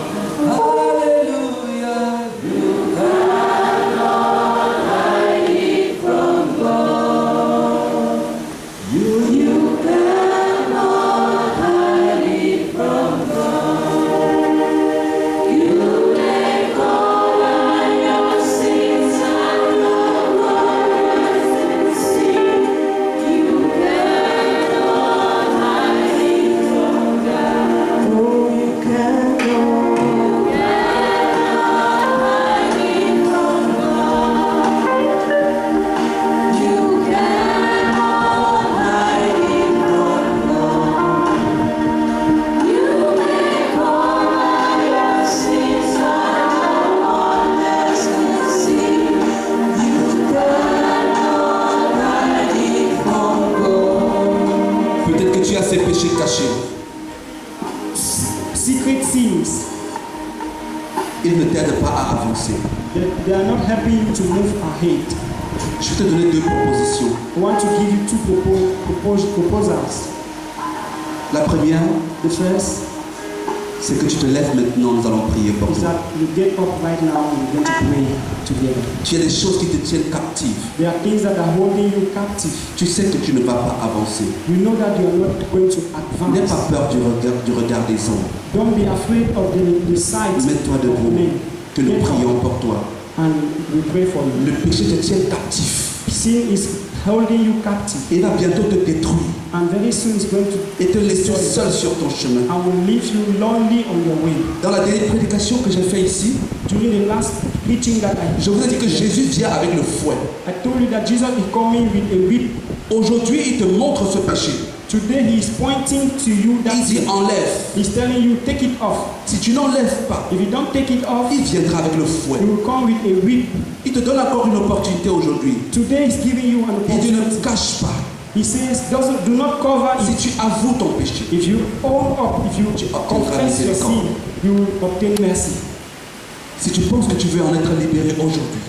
F: Hallelujah. You cannot hide it from God. You cannot hide it from God. You may cover your sins and
E: t'aident pas à avancer.
D: They are not helping you to move ahead.
E: Je vais te donner deux propositions.
D: I want to give you two proposals.
E: La première,
D: The first
E: c'est que tu te lèves maintenant, nous allons prier pour
D: is
E: toi.
D: that you get up right now and we're going to pray together.
E: Tu as des choses qui te tiennent captive.
D: There are things that are holding you captive.
E: Tu sais que tu ne vas pas avancer.
D: You know that you are not going to
E: N'aie
D: advance.
E: pas peur du regard des hommes.
D: Don't be afraid of the sight
E: Mets-toi
D: of
E: debout,
D: men.
E: que nous
D: Get up
E: prions pour toi.
D: and we pray for you.
E: Le péché te tient captif.
D: Sin is holding you captive,
E: Il va bientôt te détruire
D: and very soon it's going to
E: et te laisser seul sur ton chemin.
D: and will leave you lonely on your way.
E: Dans la dernière prédication que j'ai faite ici,
D: During the last preaching that
E: je vous ai dit que Jésus vient avec le fouet.
D: I told you that Jesus is coming with a whip.
E: Aujourd'hui, il te montre ce péché.
D: Today he is pointing to you that
E: Il dit enlève.
D: he's telling you take it off.
E: Si tu n'enlèves pas,
D: If you don't take it off,
E: il viendra avec le fouet.
D: he will come with a whip.
E: Il te donne encore une opportunité aujourd'hui.
D: Today he's giving you an
E: Il dit ne
D: opportunity.
E: te cache pas.
D: He says, do not cover
E: Si
D: it.
E: tu avoues ton péché,
D: If you own up, if you
E: obtiendras
D: confess your
E: miséricorde.
D: sin, you will obtain mercy.
E: si tu penses que tu veux en être libéré aujourd'hui,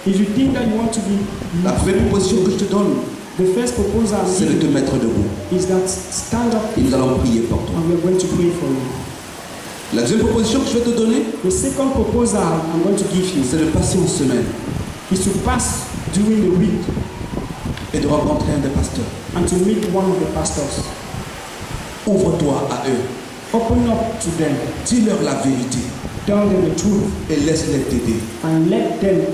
D: If you think that you want to be,
E: la première proposition que je te donne,
D: the first proposal
E: c'est de te mettre debout.
D: is that stand up
E: Et nous allons prier pour toi.
D: and we are going to pray for you.
E: La deuxième proposition que je vais te donner,
D: The second proposal I'm going to give you
E: c'est de passer en semaine
D: is to pass during the week
E: et de rencontrer un des pasteurs.
D: and to meet one of the pastors.
E: Ouvre-toi à eux.
D: Open up to them,
E: Dis-leur la vérité
D: tell them the truth,
E: et laisse-les t'aider.
D: and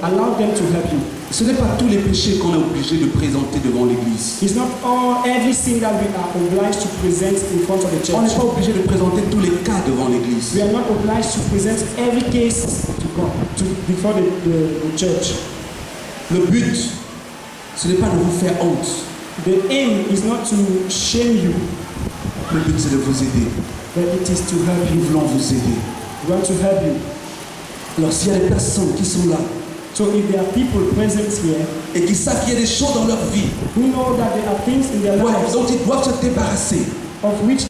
D: allow them to help you.
E: Ce n'est pas tous les péchés qu'on est obligé de présenter devant l'église.
D: It's not everything that we are obliged to present in front of the
E: On n'est
D: church.
E: pas obligé de présenter tous les cas devant l'église.
D: We are not obliged to present every case to God, before the church.
E: Le but, ce n'est pas de vous faire honte.
D: The aim is not to shame you,
E: Le but, c'est de vous aider.
D: but it is to help
E: Nous
D: you.
E: voulons vous aider.
D: We want to help you.
E: Alors, s'il y a des personnes qui sont là
D: So if there are people present here
E: et qui savent qu'il y a des choses dans leur vie
D: who know that there are things in their lives
E: dont ils doivent se débarrasser,
D: of which